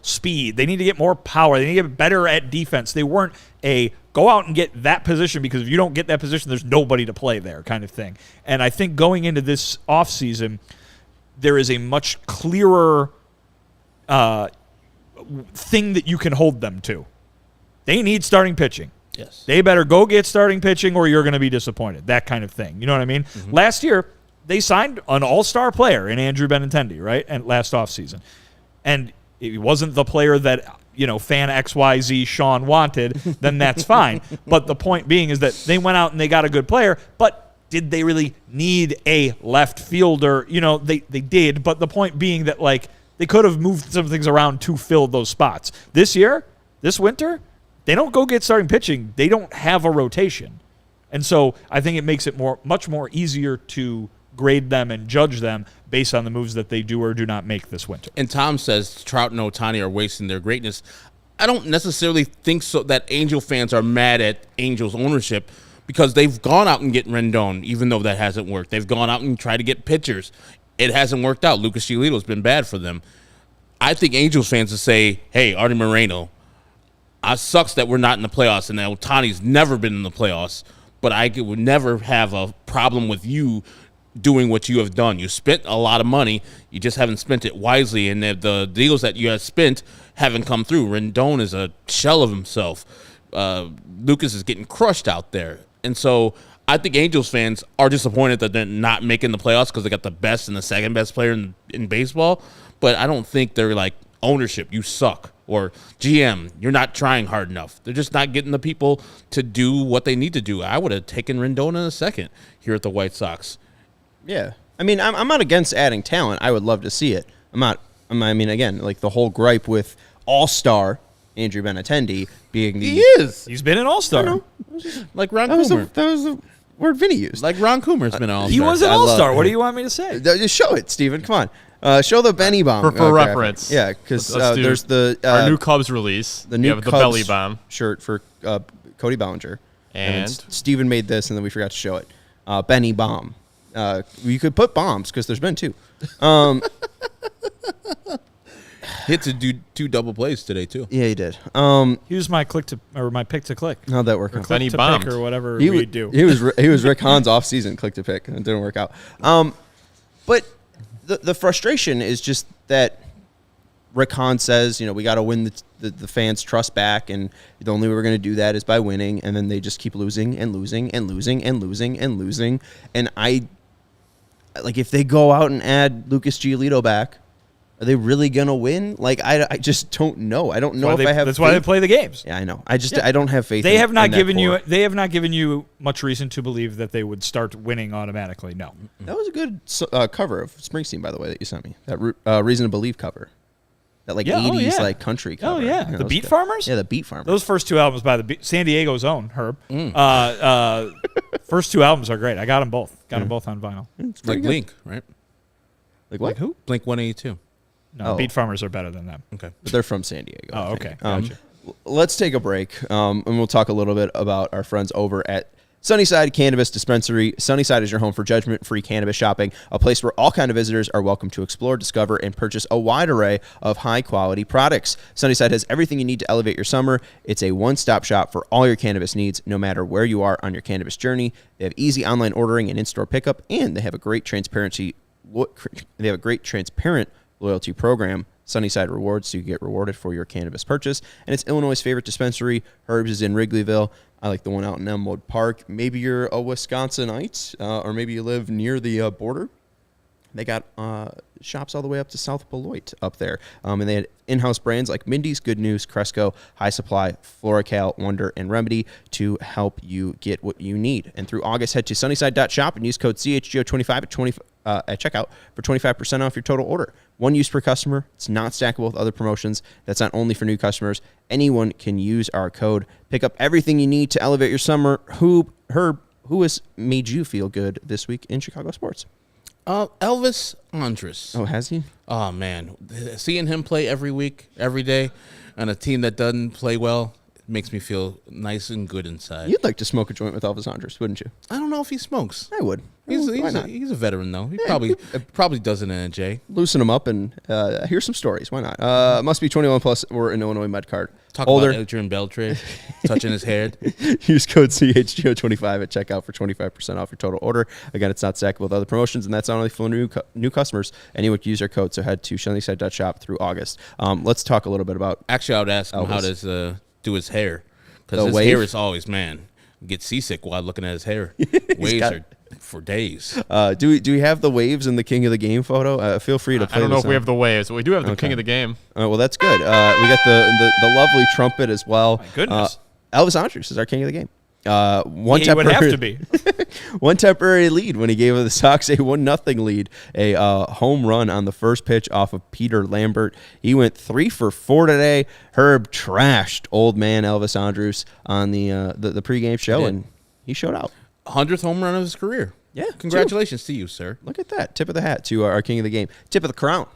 speed. They need to get more power. They need to get better at defense. They weren't a go out and get that position, because if you don't get that position, there's nobody to play there kind of thing. And I think going into this offseason, there is a much clearer thing that you can hold them to. They need starting pitching. Yes. They better go get starting pitching or you're going to be disappointed. That kind of thing. You know what I mean? Mm-hmm. Last year, they signed an all-star player in Andrew Benintendi, right? And last offseason. And it wasn't the player that fan XYZ Sean wanted, then that's fine. But the point being is that they went out and they got a good player, but did they really need a left fielder? They did, but the point being that, they could have moved some things around to fill those spots. This winter, they don't go get starting pitching. They don't have a rotation. And so I think it makes it much more easier to grade them and judge them based on the moves that they do or do not make this winter. And Tom says Trout and Ohtani are wasting their greatness. I don't necessarily think so that Angel fans are mad at Angels ownership, because they've gone out and get Rendon, even though that hasn't worked. They've gone out and tried to get pitchers. It hasn't worked out. Lucas Giolito's been bad for them. I think Angels fans will say, hey, Artie Moreno, it sucks that we're not in the playoffs and that Ohtani's never been in the playoffs, but I would never have a problem with you doing what you have done. You spent a lot of money. You just haven't spent it wisely, and the deals that you have spent haven't come through. Rendon is a shell of himself. Lucas is getting crushed out there. And so I think Angels fans are disappointed that they're not making the playoffs because they got the best and the second best player in baseball. But I don't think they're like, ownership, you suck, or GM, you're not trying hard enough. They're just not getting the people to do what they need to do. I would have taken Rendon in a second here at the White Sox. Yeah. I mean, I'm not against adding talent. I would love to see it. Again, the whole gripe with all-star Andrew Benintendi being the... He is. He's been an all-star. Like Ron Coomer. That was the word Vinnie used. Like Ron Coomer's been an all-star. He was an all-star. What do you want me to say? Just show it, Steven. Come on. Show the Benny bomb. For reference. Yeah, because there's our new Cubs release. The new Cubs the belly bomb shirt for Cody Bellinger. And Steven made this, and then we forgot to show it. Benny bomb. You could put bombs because there's been two. Hit to do 2 double plays today too. Yeah, he did. He was my pick to click. How'd that work? Click Benny to bombed. pick or whatever He we would do. He was Rick Hahn's off-season click to pick, and it didn't work out. But the frustration is just that Rick Hahn says, we got to win the fans' trust back, and the only way we're going to do that is by winning, and then they just keep losing and losing and losing and losing and losing. And if they go out and add Lucas Giolito back, are they really going to win? I just don't know. I don't know if I have That's faith. why they play the games. Yeah, I know. I don't have faith. They have not in given core. They have not given you much reason to believe that they would start winning automatically. No. That was a good cover of Springsteen, by the way, that you sent me. That Reason to Believe cover. That 80s country cover. Oh yeah, the Beat Farmers. Yeah, the Beat Farmers. Those first 2 albums by the San Diego's own Herb. First 2 albums are great. I got them both. Got them both on vinyl. Like Blink, right? Like what? Like who? Blink 182. No, Beat Farmers are better than them. Okay. But they're from San Diego. Oh, I think. okay. Gotcha. Let's take a break, and we'll talk a little bit about our friends over at Sunnyside Cannabis Dispensary. Sunnyside is your home for judgment-free cannabis shopping, a place where all kind of visitors are welcome to explore, discover, and purchase a wide array of high-quality products. Sunnyside has everything you need to elevate your summer. It's a one-stop shop for all your cannabis needs, no matter where you are on your cannabis journey. They have easy online ordering and in-store pickup, and they have a great transparent loyalty program. Sunnyside Rewards, so you get rewarded for your cannabis purchase. And it's Illinois' favorite dispensary. Herbs is in Wrigleyville. I like the one out in Elmwood Park. Maybe you're a Wisconsinite, or maybe you live near the border. They got shops all the way up to South Beloit up there. And they had in-house brands like Mindy's, Good News, Cresco, High Supply, Floracal, Wonder, and Remedy to help you get what you need. And through August, head to sunnyside.shop and use code CHGO25 at checkout for 25% off your total order. One use per customer. It's not stackable with other promotions. That's not only for new customers. Anyone can use our code. Pick up everything you need to elevate your summer. Herb, who has made you feel good this week in Chicago sports? Elvis Andrus. Oh, has he? Oh, man. Seeing him play every week, every day, on a team that doesn't play well, makes me feel nice and good inside. You'd like to smoke a joint with Elvis Andrus, wouldn't you? I don't know if he smokes. I would. He's Why not? a veteran, though. He probably does it in a J. Loosen him up and hear some stories. Why not? Must be 21 plus or an Illinois Med card. Talk Older. about Adrian Beltre touching his head. Use code CHGO25 at checkout for 25% off your total order. Again, it's not stackable with other promotions, and that's not only for new customers. Anyone can use our code, so head to sunnyside.shop through August. Let's talk a little bit about Actually, I would ask him Elvis. how does do his hair. Because The his wave? hair is always, man, get seasick while looking at his hair. Waves got- are for days. do we have the waves in the King of the Game photo? Feel free to play I don't know this if we on. have the waves, but we do have the Okay. King of the Game. Well, that's good. We got the lovely trumpet as well. My goodness. Elvis Andrus is our King of the Game. He would have to be. One temporary lead when he gave the Sox a 1-0 lead, a home run on the first pitch off of Peter Lambert. He went 3 for 4 today. Herb trashed old man Elvis Andrus on the pregame show, and he showed out. 100th home run of his career. Yeah, Congratulations to you, sir. Look at that. Tip of the hat to our King of the Game. Tip of the crown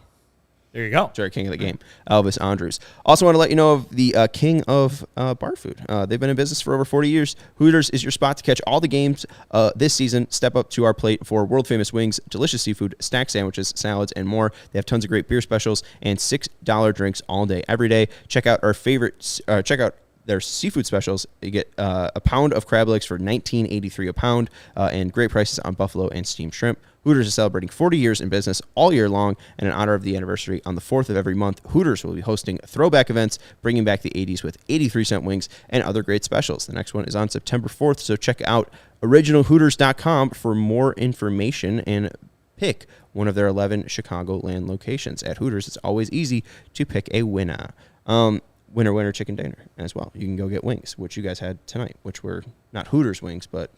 There you go. to our King of the Game, Elvis Andrus. Also want to let you know of the King of Bar Food. They've been in business for over 40 years. Hooters is your spot to catch all the games this season. Step up to our plate for world-famous wings, delicious seafood, stacked sandwiches, salads, and more. They have tons of great beer specials and $6 drinks all day, every day. Check out our favorites. Check out their seafood specials. You get a pound of crab legs for $19.83 a pound, and great prices on buffalo and steamed shrimp. Hooters is celebrating 40 years in business all year long, and in honor of the anniversary, on the 4th of every month, Hooters will be hosting throwback events, bringing back the 80s with 83-cent wings and other great specials. The next one is on September 4th, so check out originalhooters.com for more information and pick one of their 11 Chicagoland locations. At Hooters, it's always easy to pick a winner. Winner chicken dinner as well. You can go get wings, which you guys had tonight, which were not Hooters wings, but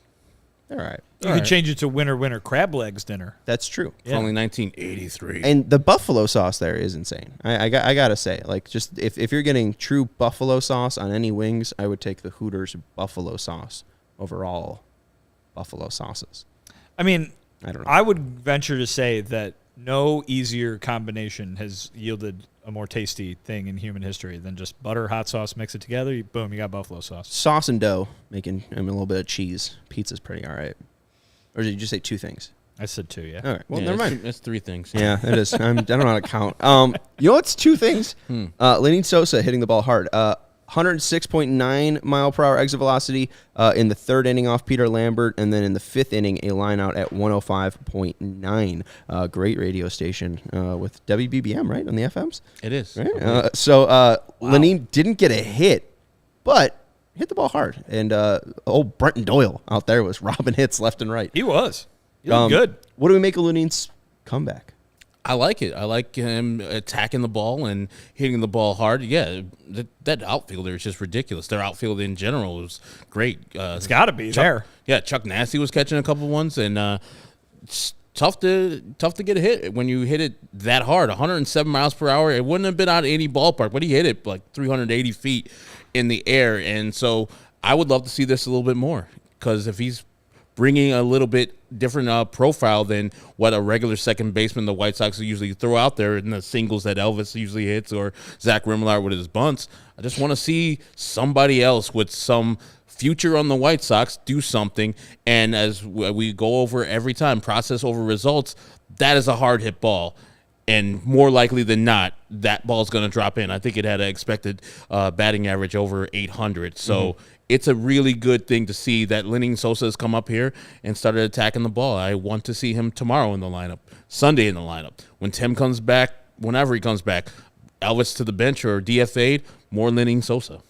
they're all right. You could change it to winner crab legs dinner. That's true. It's only 1983. And the buffalo sauce there is insane. I gotta say, like, just if you're getting true buffalo sauce on any wings, I would take the Hooters buffalo sauce over all buffalo sauces. I mean, I don't know. I would venture to say that no easier combination has yielded a more tasty thing in human history than just butter, hot sauce, mix it together, boom, you got buffalo sauce. Sauce and dough, making a little bit of cheese. Pizza's pretty all right. Or did you just say 2 things? I said 2, yeah. All right. Well, Yeah, never mind. That's 3 things. Yeah, it is. I don't know how to count. You know what's 2 things? Lenny Sosa hitting the ball hard. 106.9 mile per hour exit velocity in the 3rd inning off Peter Lambert, and then in the 5th inning, a line out at 105.9. Great radio station with WBBM, right, on the FMs? It is. Right? Lenny didn't get a hit, but hit the ball hard. And old Brenton Doyle out there was robbing hits left and right. He was. He looked good. What do we make of Lenny's comeback? I like it. I like him attacking the ball and hitting the ball hard. Yeah, that outfielder is just ridiculous. Their outfield in general is great. It's got to be there. Yeah, Chuck Nasty was catching a couple ones, and it's tough to get a hit when you hit it that hard. 107 miles per hour. It wouldn't have been out of any ballpark, but he hit it like 380 feet in the air. And so I would love to see this a little bit more, because if he's bringing a little bit different profile than what a regular second baseman the White Sox usually throw out there in the singles that Elvis usually hits, or Zach Rimillard with his bunts. I just want to see somebody else with some future on the White Sox do something. And as we go over every time, process over results, that is a hard hit ball. And more likely than not, that ball's going to drop in. I think it had an expected batting average over 800. So it's a really good thing to see that Lenny Sosa has come up here and started attacking the ball. I want to see him tomorrow in the lineup, Sunday in the lineup. When Tim comes back, whenever he comes back, Elvis to the bench or DFA'd, more Lenny Sosa,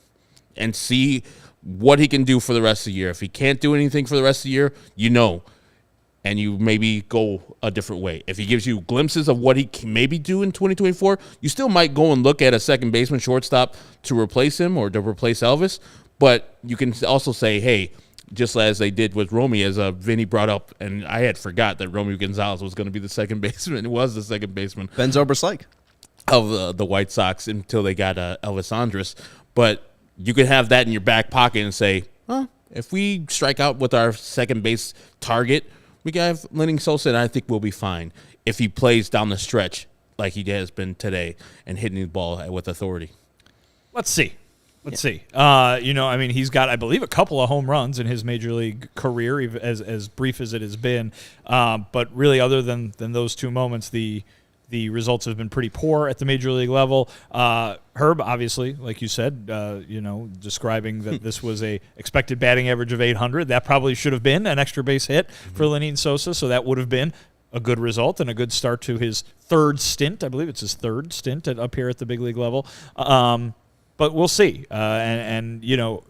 and see what he can do for the rest of the year. If he can't do anything for the rest of the year, and you maybe go a different way. If he gives you glimpses of what he can maybe do in 2024, you still might go and look at a second baseman, shortstop to replace him or to replace Elvis. But you can also say, hey, just as they did with Romy, as Vinnie brought up, and I had forgot that Romeo Gonzalez was going to be the second baseman. It was the second baseman. Ben Zobrist Of the White Sox until they got Elvis Andrus. But you could have that in your back pocket and say, if we strike out with our second base target, we can have Lenny Sosa, and I think we'll be fine if he plays down the stretch like he has been today and hitting the ball with authority. Let's see. He's got, I believe, a couple of home runs in his major league career, as brief as it has been. But really, other than those two moments, the results have been pretty poor at the major league level. Herb, obviously, like you said, describing that this was a expected batting average of 800. That probably should have been an extra base hit for Lenny Sosa, so that would have been a good result and a good start to his third stint. I believe it's his third stint up here at the big league level. But we'll see. And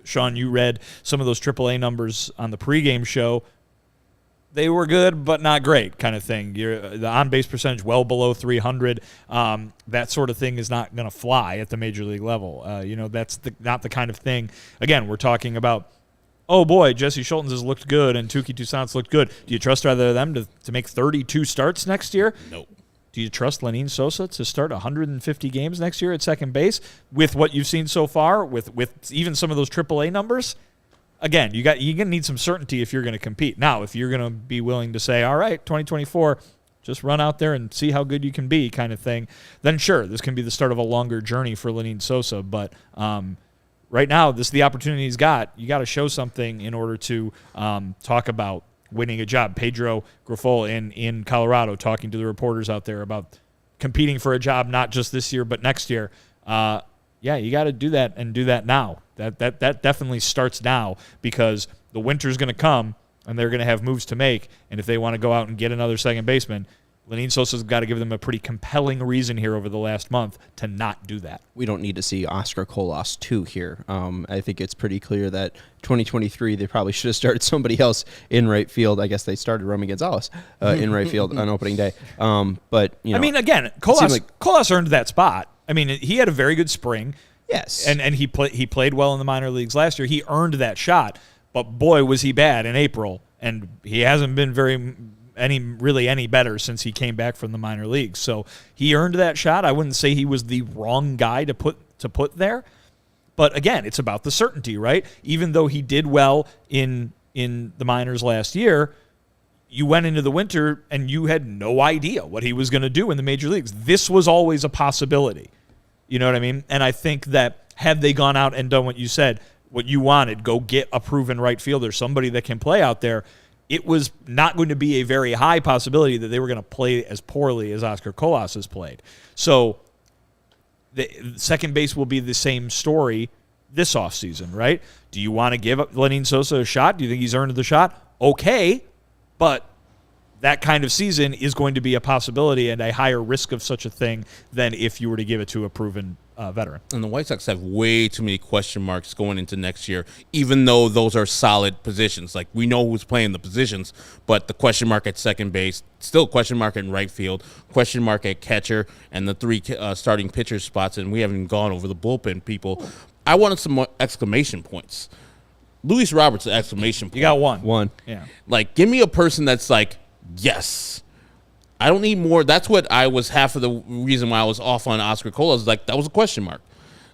Sean, you read some of those AAA numbers on the pregame show. They were good, but not great, kind of thing. The on-base percentage well below 300. That sort of thing is not going to fly at the major league level. That's not the kind of thing. Again, we're talking about, oh boy, Jesse Schultz has looked good and Touki Toussaint's looked good. Do you trust either of them to make 32 starts next year? Nope. Do you trust Lenny Sosa to start 150 games next year at second base with what you've seen so far, with even some of those AAA numbers? Again, you're going to need some certainty if you're going to compete. Now, if you're going to be willing to say, all right, 2024, just run out there and see how good you can be kind of thing, then sure, this can be the start of a longer journey for Lenny Sosa. But right now, this is the opportunity he's got. You got to show something in order to talk about winning a job. Pedro Grifol in Colorado talking to the reporters out there about competing for a job not just this year but next year. You got to do that and do that now. That definitely starts now because the winter's going to come and they're going to have moves to make. And if they want to go out and get another second baseman, Lenny Sosa's got to give them a pretty compelling reason here over the last month to not do that. We don't need to see Oscar Colas 2 here. I think it's pretty clear that 2023 they probably should have started somebody else in right field. I guess they started Romy Gonzalez in right field on opening day. But again, Colas earned that spot. I mean, he had a very good spring. Yes, and he played well in the minor leagues last year. He earned that shot, but boy was he bad in April, and he hasn't been any better since he came back from the minor leagues. So he earned that shot. I wouldn't say he was the wrong guy to put there, but again, it's about the certainty, right? Even though he did well in the minors last year, you went into the winter and you had no idea what he was going to do in the major leagues. This was always a possibility. You know what I mean? And I think that had they gone out and done what you said, what you wanted, go get a proven right fielder, somebody that can play out there, it was not going to be a very high possibility that they were going to play as poorly as Oscar Colas has played. So the second base will be the same story this offseason, right? Do you want to give Lenny Sosa a shot? Do you think he's earned the shot? Okay, but that kind of season is going to be a possibility and a higher risk of such a thing than if you were to give it to a proven veteran. And the White Sox have way too many question marks going into next year, even though those are solid positions. Like, we know who's playing the positions, but the question mark at second base, still question mark in right field, question mark at catcher, and the three starting pitcher spots, and we haven't even gone over the bullpen people. I wanted some more exclamation points. Luis Roberts, exclamation point. You got one. One. Yeah. Like, give me a person that's like, yes. I don't need more. That's what I was half of the reason why I was off on Oscar Colas. Like, that was a question mark.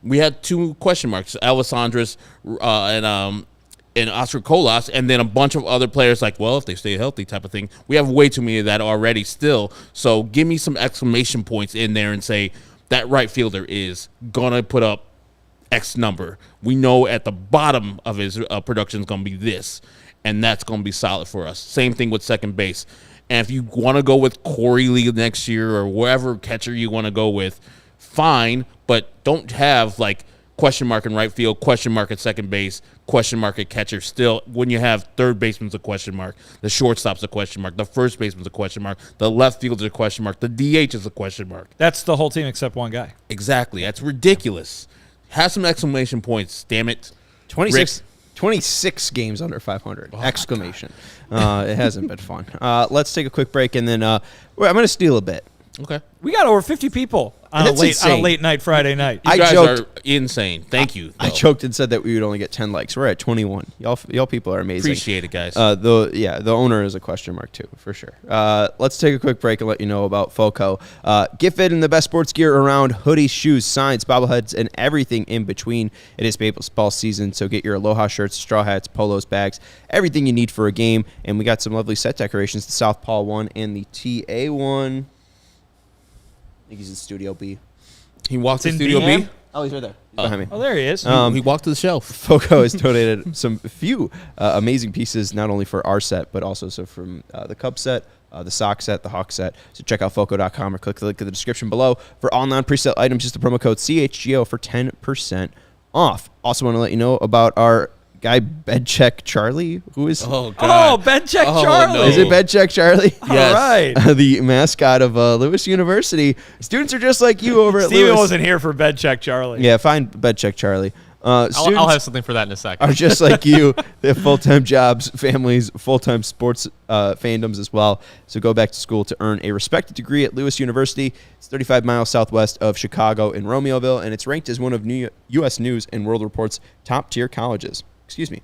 We had two question marks, Elvis Andrus and Oscar Colas, and then a bunch of other players like, well, if they stay healthy type of thing. We have way too many of that already still. So give me some exclamation points in there and say that right fielder is going to put up X number. We know at the bottom of his production is going to be this, and that's going to be solid for us. Same thing with second base. And if you want to go with Corey Lee next year or wherever catcher you want to go with, fine, but don't have like question mark in right field, question mark at second base, question mark at catcher. Still, when you have third baseman's a question mark, the shortstop's a question mark, the first baseman's a question mark, the left fielder's a question mark, the DH is a question mark. That's the whole team except one guy. Exactly. That's ridiculous. Have some exclamation points, damn it. 26 games under 500. Exclamation. It hasn't been fun. Let's take a quick break, and then I'm going to steal a bit. Okay. We got over 50 people on a late night Friday night. You guys are insane. Thank you. I joked and said that we would only get 10 likes. We're at 21. Y'all people are amazing. Appreciate it, guys. The owner is a question mark too, for sure. Let's take a quick break and let you know about FOCO. Get fit in the best sports gear around: hoodies, shoes, signs, bobbleheads, and everything in between. It is baseball season, so get your Aloha shirts, straw hats, polos, bags, everything you need for a game. And we got some lovely set decorations: the Southpaw one and the TA one. I think he's in Studio B. He walked to Studio B? Oh, he's right there. He's behind me. Oh, there he is. He walked to the shelf. FOCO has donated some few amazing pieces, not only for our set, but also from the Cub set, the Sox set, the Hawk set. So check out FOCO.com or click the link in the description below. For all non-presale items, just the promo code CHGO for 10% off. Also want to let you know about our guy BedCheck Charlie, who is BedCheck Charlie. No. Is it BedCheck Charlie? Yes. All right. The mascot of Lewis University. Students are just like you over at Steven Lewis. wasn't here for BedCheck Charlie. Yeah, find BedCheck Charlie. I'll have something for that in a second. Are just like you. They have full-time jobs, families, full-time sports fandoms as well. So go back to school to earn a respected degree at Lewis University. It's 35 miles southwest of Chicago in Romeoville, and it's ranked as one of U.S. News and World Report's top-tier colleges. Excuse me.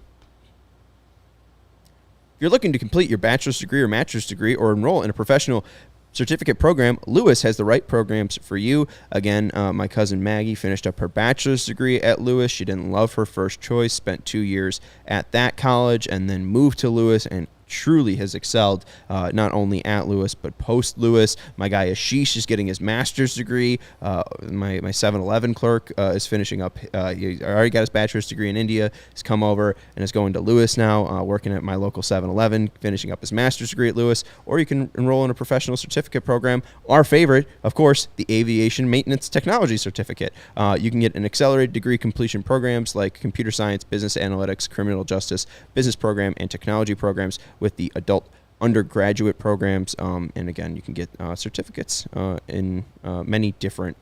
If you're looking to complete your bachelor's degree or master's degree or enroll in a professional certificate program, Lewis has the right programs for you. Again, my cousin Maggie finished up her bachelor's degree at Lewis. She didn't love her first choice, spent 2 years at that college, and then moved to Lewis and truly has excelled not only at Lewis but post Lewis. My guy Ashish is getting his master's degree. My 7-Eleven clerk is finishing up. He already got his bachelor's degree in India. He's come over and is going to Lewis now, working at my local 7-Eleven, finishing up his master's degree at Lewis. Or you can enroll in a professional certificate program. Our favorite, of course, the Aviation Maintenance Technology Certificate. You can get an accelerated degree completion programs like computer science, business analytics, criminal justice, business program, and technology programs with the adult undergraduate programs. And again, you can get certificates in many different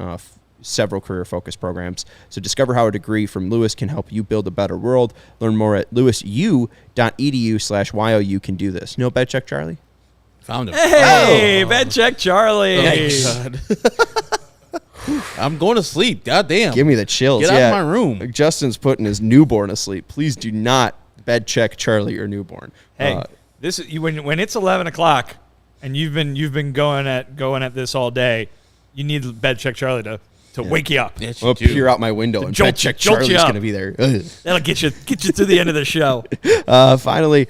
several career-focused programs. So discover how a degree from Lewis can help you build a better world. Learn more at lewisu.edu/YOU can do this. No BedCheck Charlie? Found him. Hey, BedCheck Charlie. God. I'm going to sleep. God damn. Give me the chills. Get out of my room. Justin's putting his newborn asleep. Please do not BedCheck Charlie or newborn. Hey, this is when it's 11 o'clock and you've been going at this all day. You need BedCheck Charlie to wake you up. Yes, I'll peer out my window and BedCheck Charlie's going to be there. Ugh. That'll get you to the end of the show. Finally,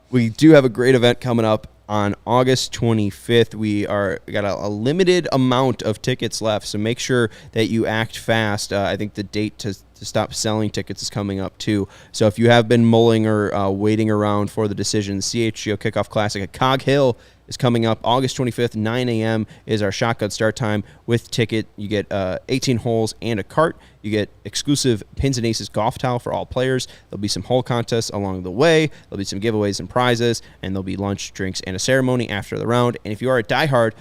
we do have a great event coming up on August 25th. We got a limited amount of tickets left, so make sure that you act fast. I think the date to stop selling tickets is coming up too. So if you have been mulling or waiting around for the decision, the CHGO Kickoff Classic at Cog Hill is coming up August 25th. 9 a.m. is our shotgun start time. With ticket, you get 18 holes and a cart. You get exclusive Pins and Aces golf towel for all players. There'll be some hole contests along the way. There'll be some giveaways and prizes, and there'll be lunch, drinks, and a ceremony after the round. And if you are a diehard,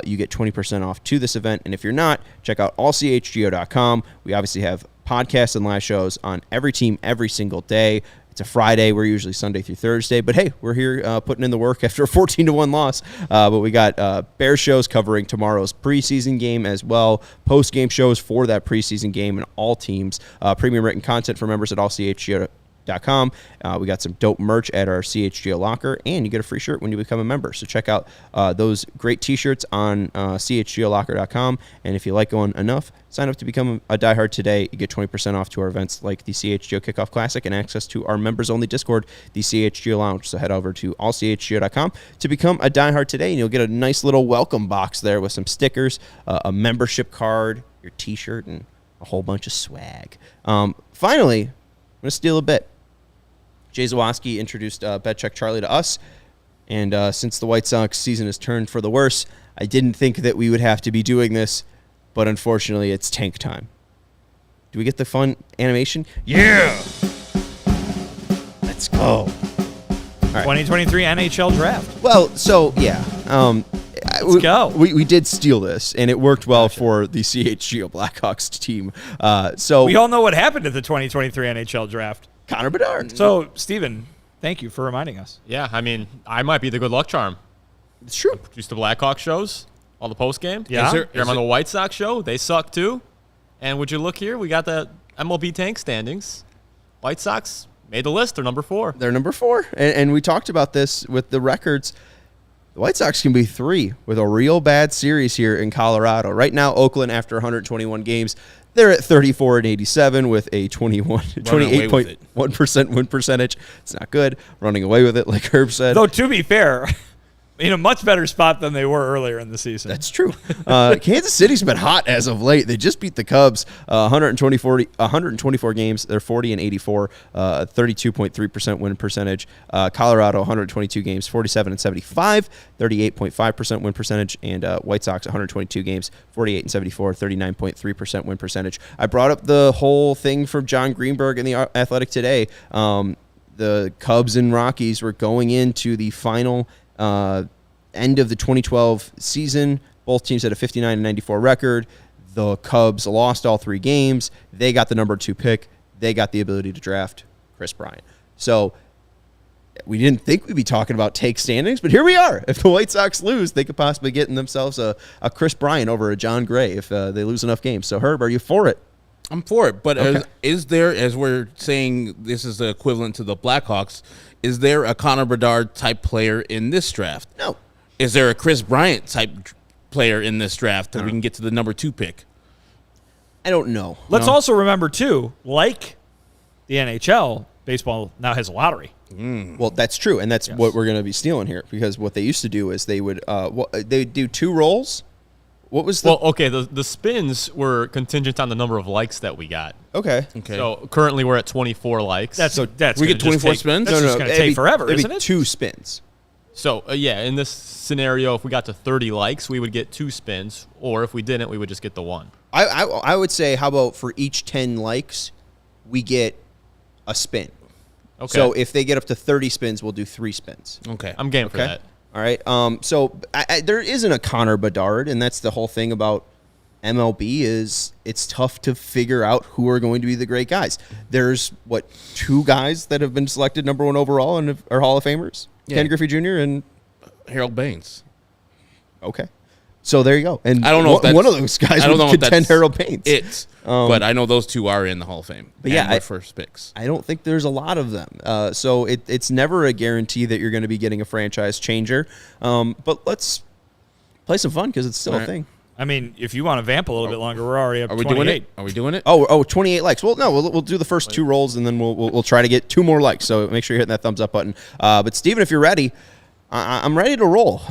you get 20% off to this event. And if you're not, check out allchgo.com. We obviously have podcasts and live shows on every team every single day. It's a Friday. We're usually Sunday through Thursday. But, hey, we're here putting in the work after a 14-1 loss. But we got Bears shows covering tomorrow's preseason game as well, post-game shows for that preseason game and all teams, premium written content for members at allchgo.com. We got some dope merch at our CHGO locker, and you get a free shirt when you become a member. So check out those great T-shirts on CHGOlocker.com. And if you like going enough, sign up to become a diehard today. You get 20% off to our events like the CHGO Kickoff Classic and access to our members-only Discord, the CHGO Lounge. So head over to allchgo.com to become a diehard today, and you'll get a nice little welcome box there with some stickers, a membership card, your T-shirt, and a whole bunch of swag. Finally, I'm going to steal a bit. Jay Zawoski introduced BedCheck Charlie to us, and since the White Sox season has turned for the worse, I didn't think that we would have to be doing this, but unfortunately it's tank time. Do we get the fun animation? Yeah. Let's go. 2023 NHL draft. Well, so yeah. Let's go. We did steal this, and it worked well for the CHGO Blackhawks team. So we all know what happened at the 2023 NHL draft. Connor Bedard. So, Steven, thank you for reminding us. Yeah, I mean, I might be the good luck charm. It's true. Produce the Blackhawks shows, all the postgame. Yeah. I'm on the White Sox show. They suck too. And would you look here? We got the MLB tank standings. White Sox made the list. They're number 4. They're number 4. And we talked about this with the records. The White Sox can be 3 with a real bad series here in Colorado. Right now, Oakland, after 121 games, they're at 34-87 with a 28.1% win percentage. It's not good. Running away with it, like Herb said. Though, to be fair, in a much better spot than they were earlier in the season. That's true. Kansas City's been hot as of late. They just beat the Cubs 124 games. They're 40-84, 32.3% win percentage. Colorado 122 games, 47-75, 38.5% win percentage. And White Sox 122 games, 48-74, 39.3% win percentage. I brought up the whole thing from John Greenberg in the Athletic today. The Cubs and Rockies were going into the final end of the 2012 season. Both teams had a 59-94 record. The Cubs lost all 3 games. They got the number 2 pick. They got the ability to draft Kris Bryant. So we didn't think we'd be talking about take standings, but here we are. If the White Sox lose, they could possibly get in themselves a Kris Bryant over a John Gray if they lose enough games. So, Herb, are you for it? I'm for it, but Okay. is there, as we're saying, this is the equivalent to the Blackhawks, is there a Connor Bedard type player in this draft? No. Is there a Kris Bryant type player in this draft that we can get to the number 2 pick? I don't know. Let's also remember, too, like the NHL, baseball now has a lottery. Well, that's true, and that's what we're going to be stealing here, because what they used to do is they would do 2 rolls. What was the... Well, okay, the spins were contingent on the number of likes that we got. Okay. So currently we're at 24 likes. That's we gonna get just 24 take- spins? That's just going to take forever, it'd isn't be it? 2 spins. So, yeah, in this scenario, if we got to 30 likes, we would get 2 spins. Or if we didn't, we would just get the 1. I would say, how about for each 10 likes, we get a spin. Okay. So if they get up to 30 spins, we'll do 3 spins. Okay. I'm game for Okay. that. All right. So there isn't a Connor Bedard, and that's the whole thing about MLB is it's tough to figure out who are going to be the great guys. There's, 2 guys that have been selected number 1 overall and are Hall of Famers? Yeah. Ken Griffey Jr. and... Harold Baines. Okay. So there you go. And I don't know if that's one of those guys would contend Harold Baines. But I know those 2 are in the Hall of Fame. But yeah, and were first picks. I don't think there's a lot of them. So it's never a guarantee that you're going to be getting a franchise changer. But let's play some fun because it's still a thing. I mean, if you want to vamp a little bit longer, we're already up Are 28. we doing it? Are we doing it? Oh, 28 likes. Well, no, we'll do the first 2 rolls, and then we'll try to get 2 more likes. So make sure you're hitting that thumbs up button. But, Steven, if you're ready, I'm ready to roll.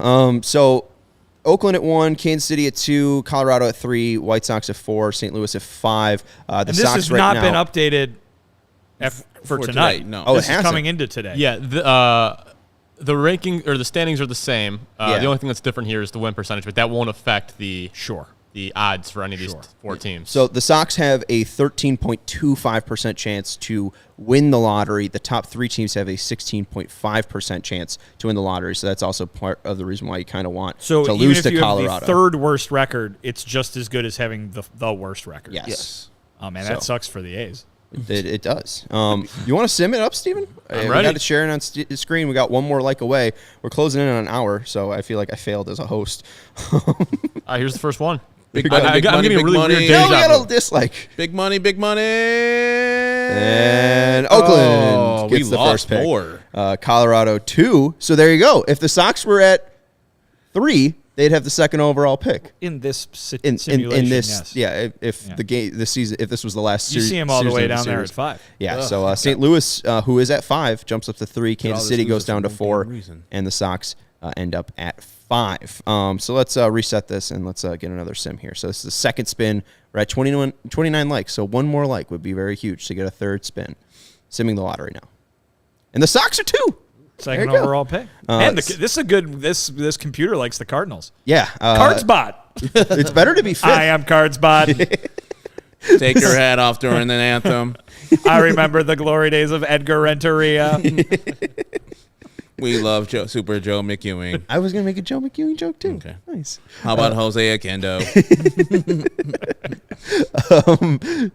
So Oakland at 1, Kansas City at 2, Colorado at 3, White Sox at 4, St. Louis at 5. And this has not been updated for tonight. No. Oh, it This is hasn't. coming into today. Yeah, the ranking or the standings are the same. Yeah. The only thing that's different here is the win percentage, but that won't affect the Sure. the odds for any of these 4 teams. So the Sox have a 13.25% chance to win the lottery. The top 3 teams have a 16.5% chance to win the lottery. So that's also part of the reason why you kind of want So to even lose if to you Colorado. have the 3rd worst record, it's just as good as having the worst record. Yes. Oh, man, that So- sucks for the A's. It does. You want to sim it up, Steven? I'm We ready. got it sharing on screen. We got 1 more like away. We're closing in on an hour, so I feel like I failed as a host. All right, here's the first one. Big I'm money, big getting money, a big really money. weird No, we deja got a vu. dislike. Big money, big money. And Oakland Oh, gets we the lost first pick. more. Colorado 2. So there you go. If the Sox were at 3, they'd have the 2nd overall pick. In this In simulation, this, yes. yeah. If the game, this season, if this was the last, You see him all the series way of down there series. at 5. Yeah. Ugh, So St. Louis, who is at 5, jumps up to 3. Kansas this City loses goes down to for no 4, damn reason. and the Sox end up at 5. So let's reset this and let's get another sim here. So this is the second spin. We're at 29 likes. So 1 more like would be very huge to get a 3rd spin. Simming the lottery now, and the Sox are 2. There 2nd you go. overall pick. Man, this is a good. This computer likes the Cardinals. Yeah. Cardsbot. It's better to be 5th. Hi, I'm Cardsbot. Take your hat off during the anthem. I remember the glory days of Edgar Renteria. We love Super Joe McEwing. I was going to make a Joe McEwing joke, too. Okay. Nice. How about Jose Akendo?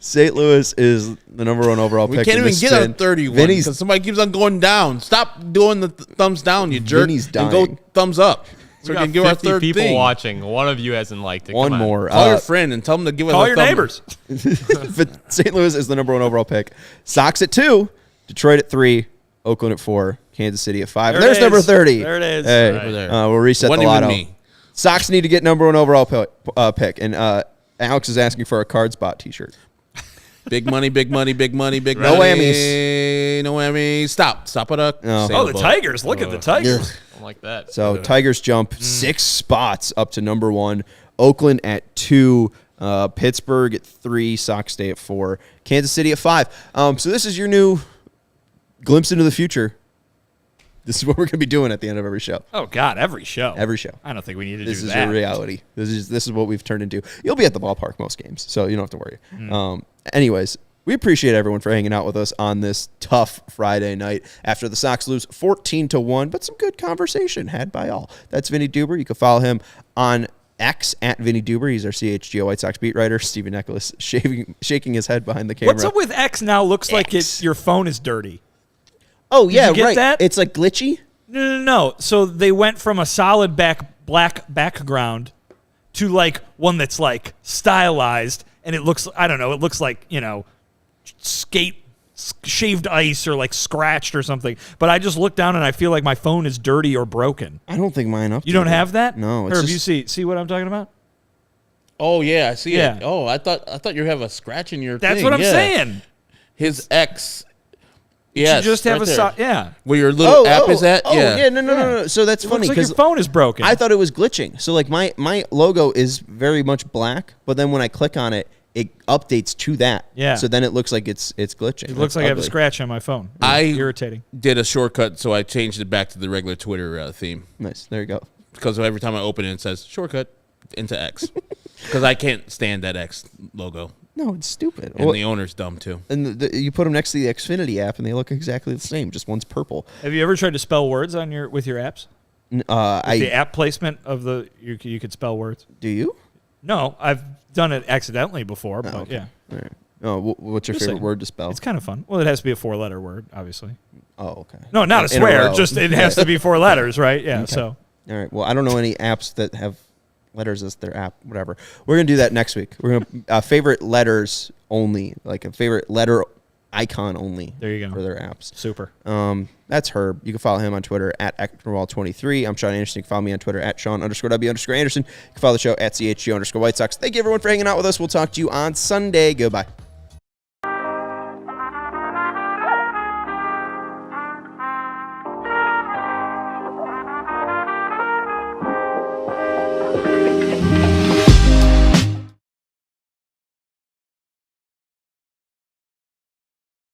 St. Louis is the number 1 overall We pick. can't in even this get spin. a 31 Vinny's because somebody keeps on going down. Stop doing the thumbs down, you jerk. Vinny's And dying. go thumbs up. So we got can give our 50 third people thing. watching. One of you hasn't liked it. one Come on. more. Call your friend and tell them to give us Call a your thumb. neighbors. But St. Louis is the number 1 overall pick. Sox at 2, Detroit at 3, Oakland at 4, Kansas City at 5. There There's it number is. 30. There it is. Hey, Right there. we'll reset Wasn't the even lotto. me. Sox need to get number 1 overall pick. And Alex is asking for a card spot T-shirt. Big money, big money, big money, big No money. whammies. No whammies. Stop. Stop it up. No. Oh, the Tigers. Look at the Tigers. I don't like that. So Tigers jump 6 spots up to number 1. Oakland at 2. Pittsburgh at 3. Sox stay at 4. Kansas City at 5. So this is your new glimpse into the future. This is what we're going to be doing at the end of every show. Oh, God, every show. Every show. I don't think we need to This do is that. your reality. This is what we've turned into. You'll be at the ballpark most games, so you don't have to worry. Anyways, we appreciate everyone for hanging out with us on this tough Friday night after the Sox lose 14-1, but some good conversation had by all. That's Vinnie Duber. You can follow him on X at Vinnie Duber. He's our CHGO White Sox beat writer. Stephen Nicholas shaking his head behind the camera. What's up with X now? Looks like your phone is dirty. Oh, yeah, you get right. that? It's like glitchy. No. So they went from a solid black background to like one that's like stylized, and it looks, I don't know, it looks like, shaved ice or like scratched or something. But I just look down and I feel like my phone is dirty or broken. I don't think mine up. You don't have that? No. Herb, you see what I'm talking about? Oh yeah, I see Yeah. it. Oh, I thought you have a scratch in your That's thing. what I'm Yeah. saying. His ex. You Yes, should just have right there. yeah. Where your little app is at? Yeah, no. So that's It funny looks like because your phone is broken. I thought it was glitching. So like my logo is very much black, but then when I click on it, it updates to that. Yeah. So then it looks like it's glitching. It looks like I have a scratch on my phone. Irritating. Did a shortcut, so I changed it back to the regular Twitter theme. Nice. There you go. Because every time I open it, it says shortcut into X. Because I can't stand that X logo. No, it's stupid. And the owner's dumb, too. And you put them next to the Xfinity app, and they look exactly the same. Just one's purple. Have you ever tried to spell words on with your apps? The app placement of you could spell words. Do you? No, I've done it accidentally before, but okay. yeah. All right. Oh, what's your Just favorite saying. word to spell? It's kind of fun. Well, it has to be a 4-letter word, obviously. Oh, okay. No, not a In a swear. row. Just it has to be 4 letters, right? Yeah. So All right. Well, I don't know any apps that have letters as their app. Whatever. We're gonna do that next week. We're gonna favorite letters only, like a favorite letter icon only. There you go. For their apps. super. That's Herb. You can follow him on Twitter at Actonwall23. I'm Sean Anderson. You can follow me on Twitter at Sean_W_Anderson. You can follow the show at CHGO_White Sox. Thank you everyone for hanging out with us. We'll talk to you on Sunday. Goodbye.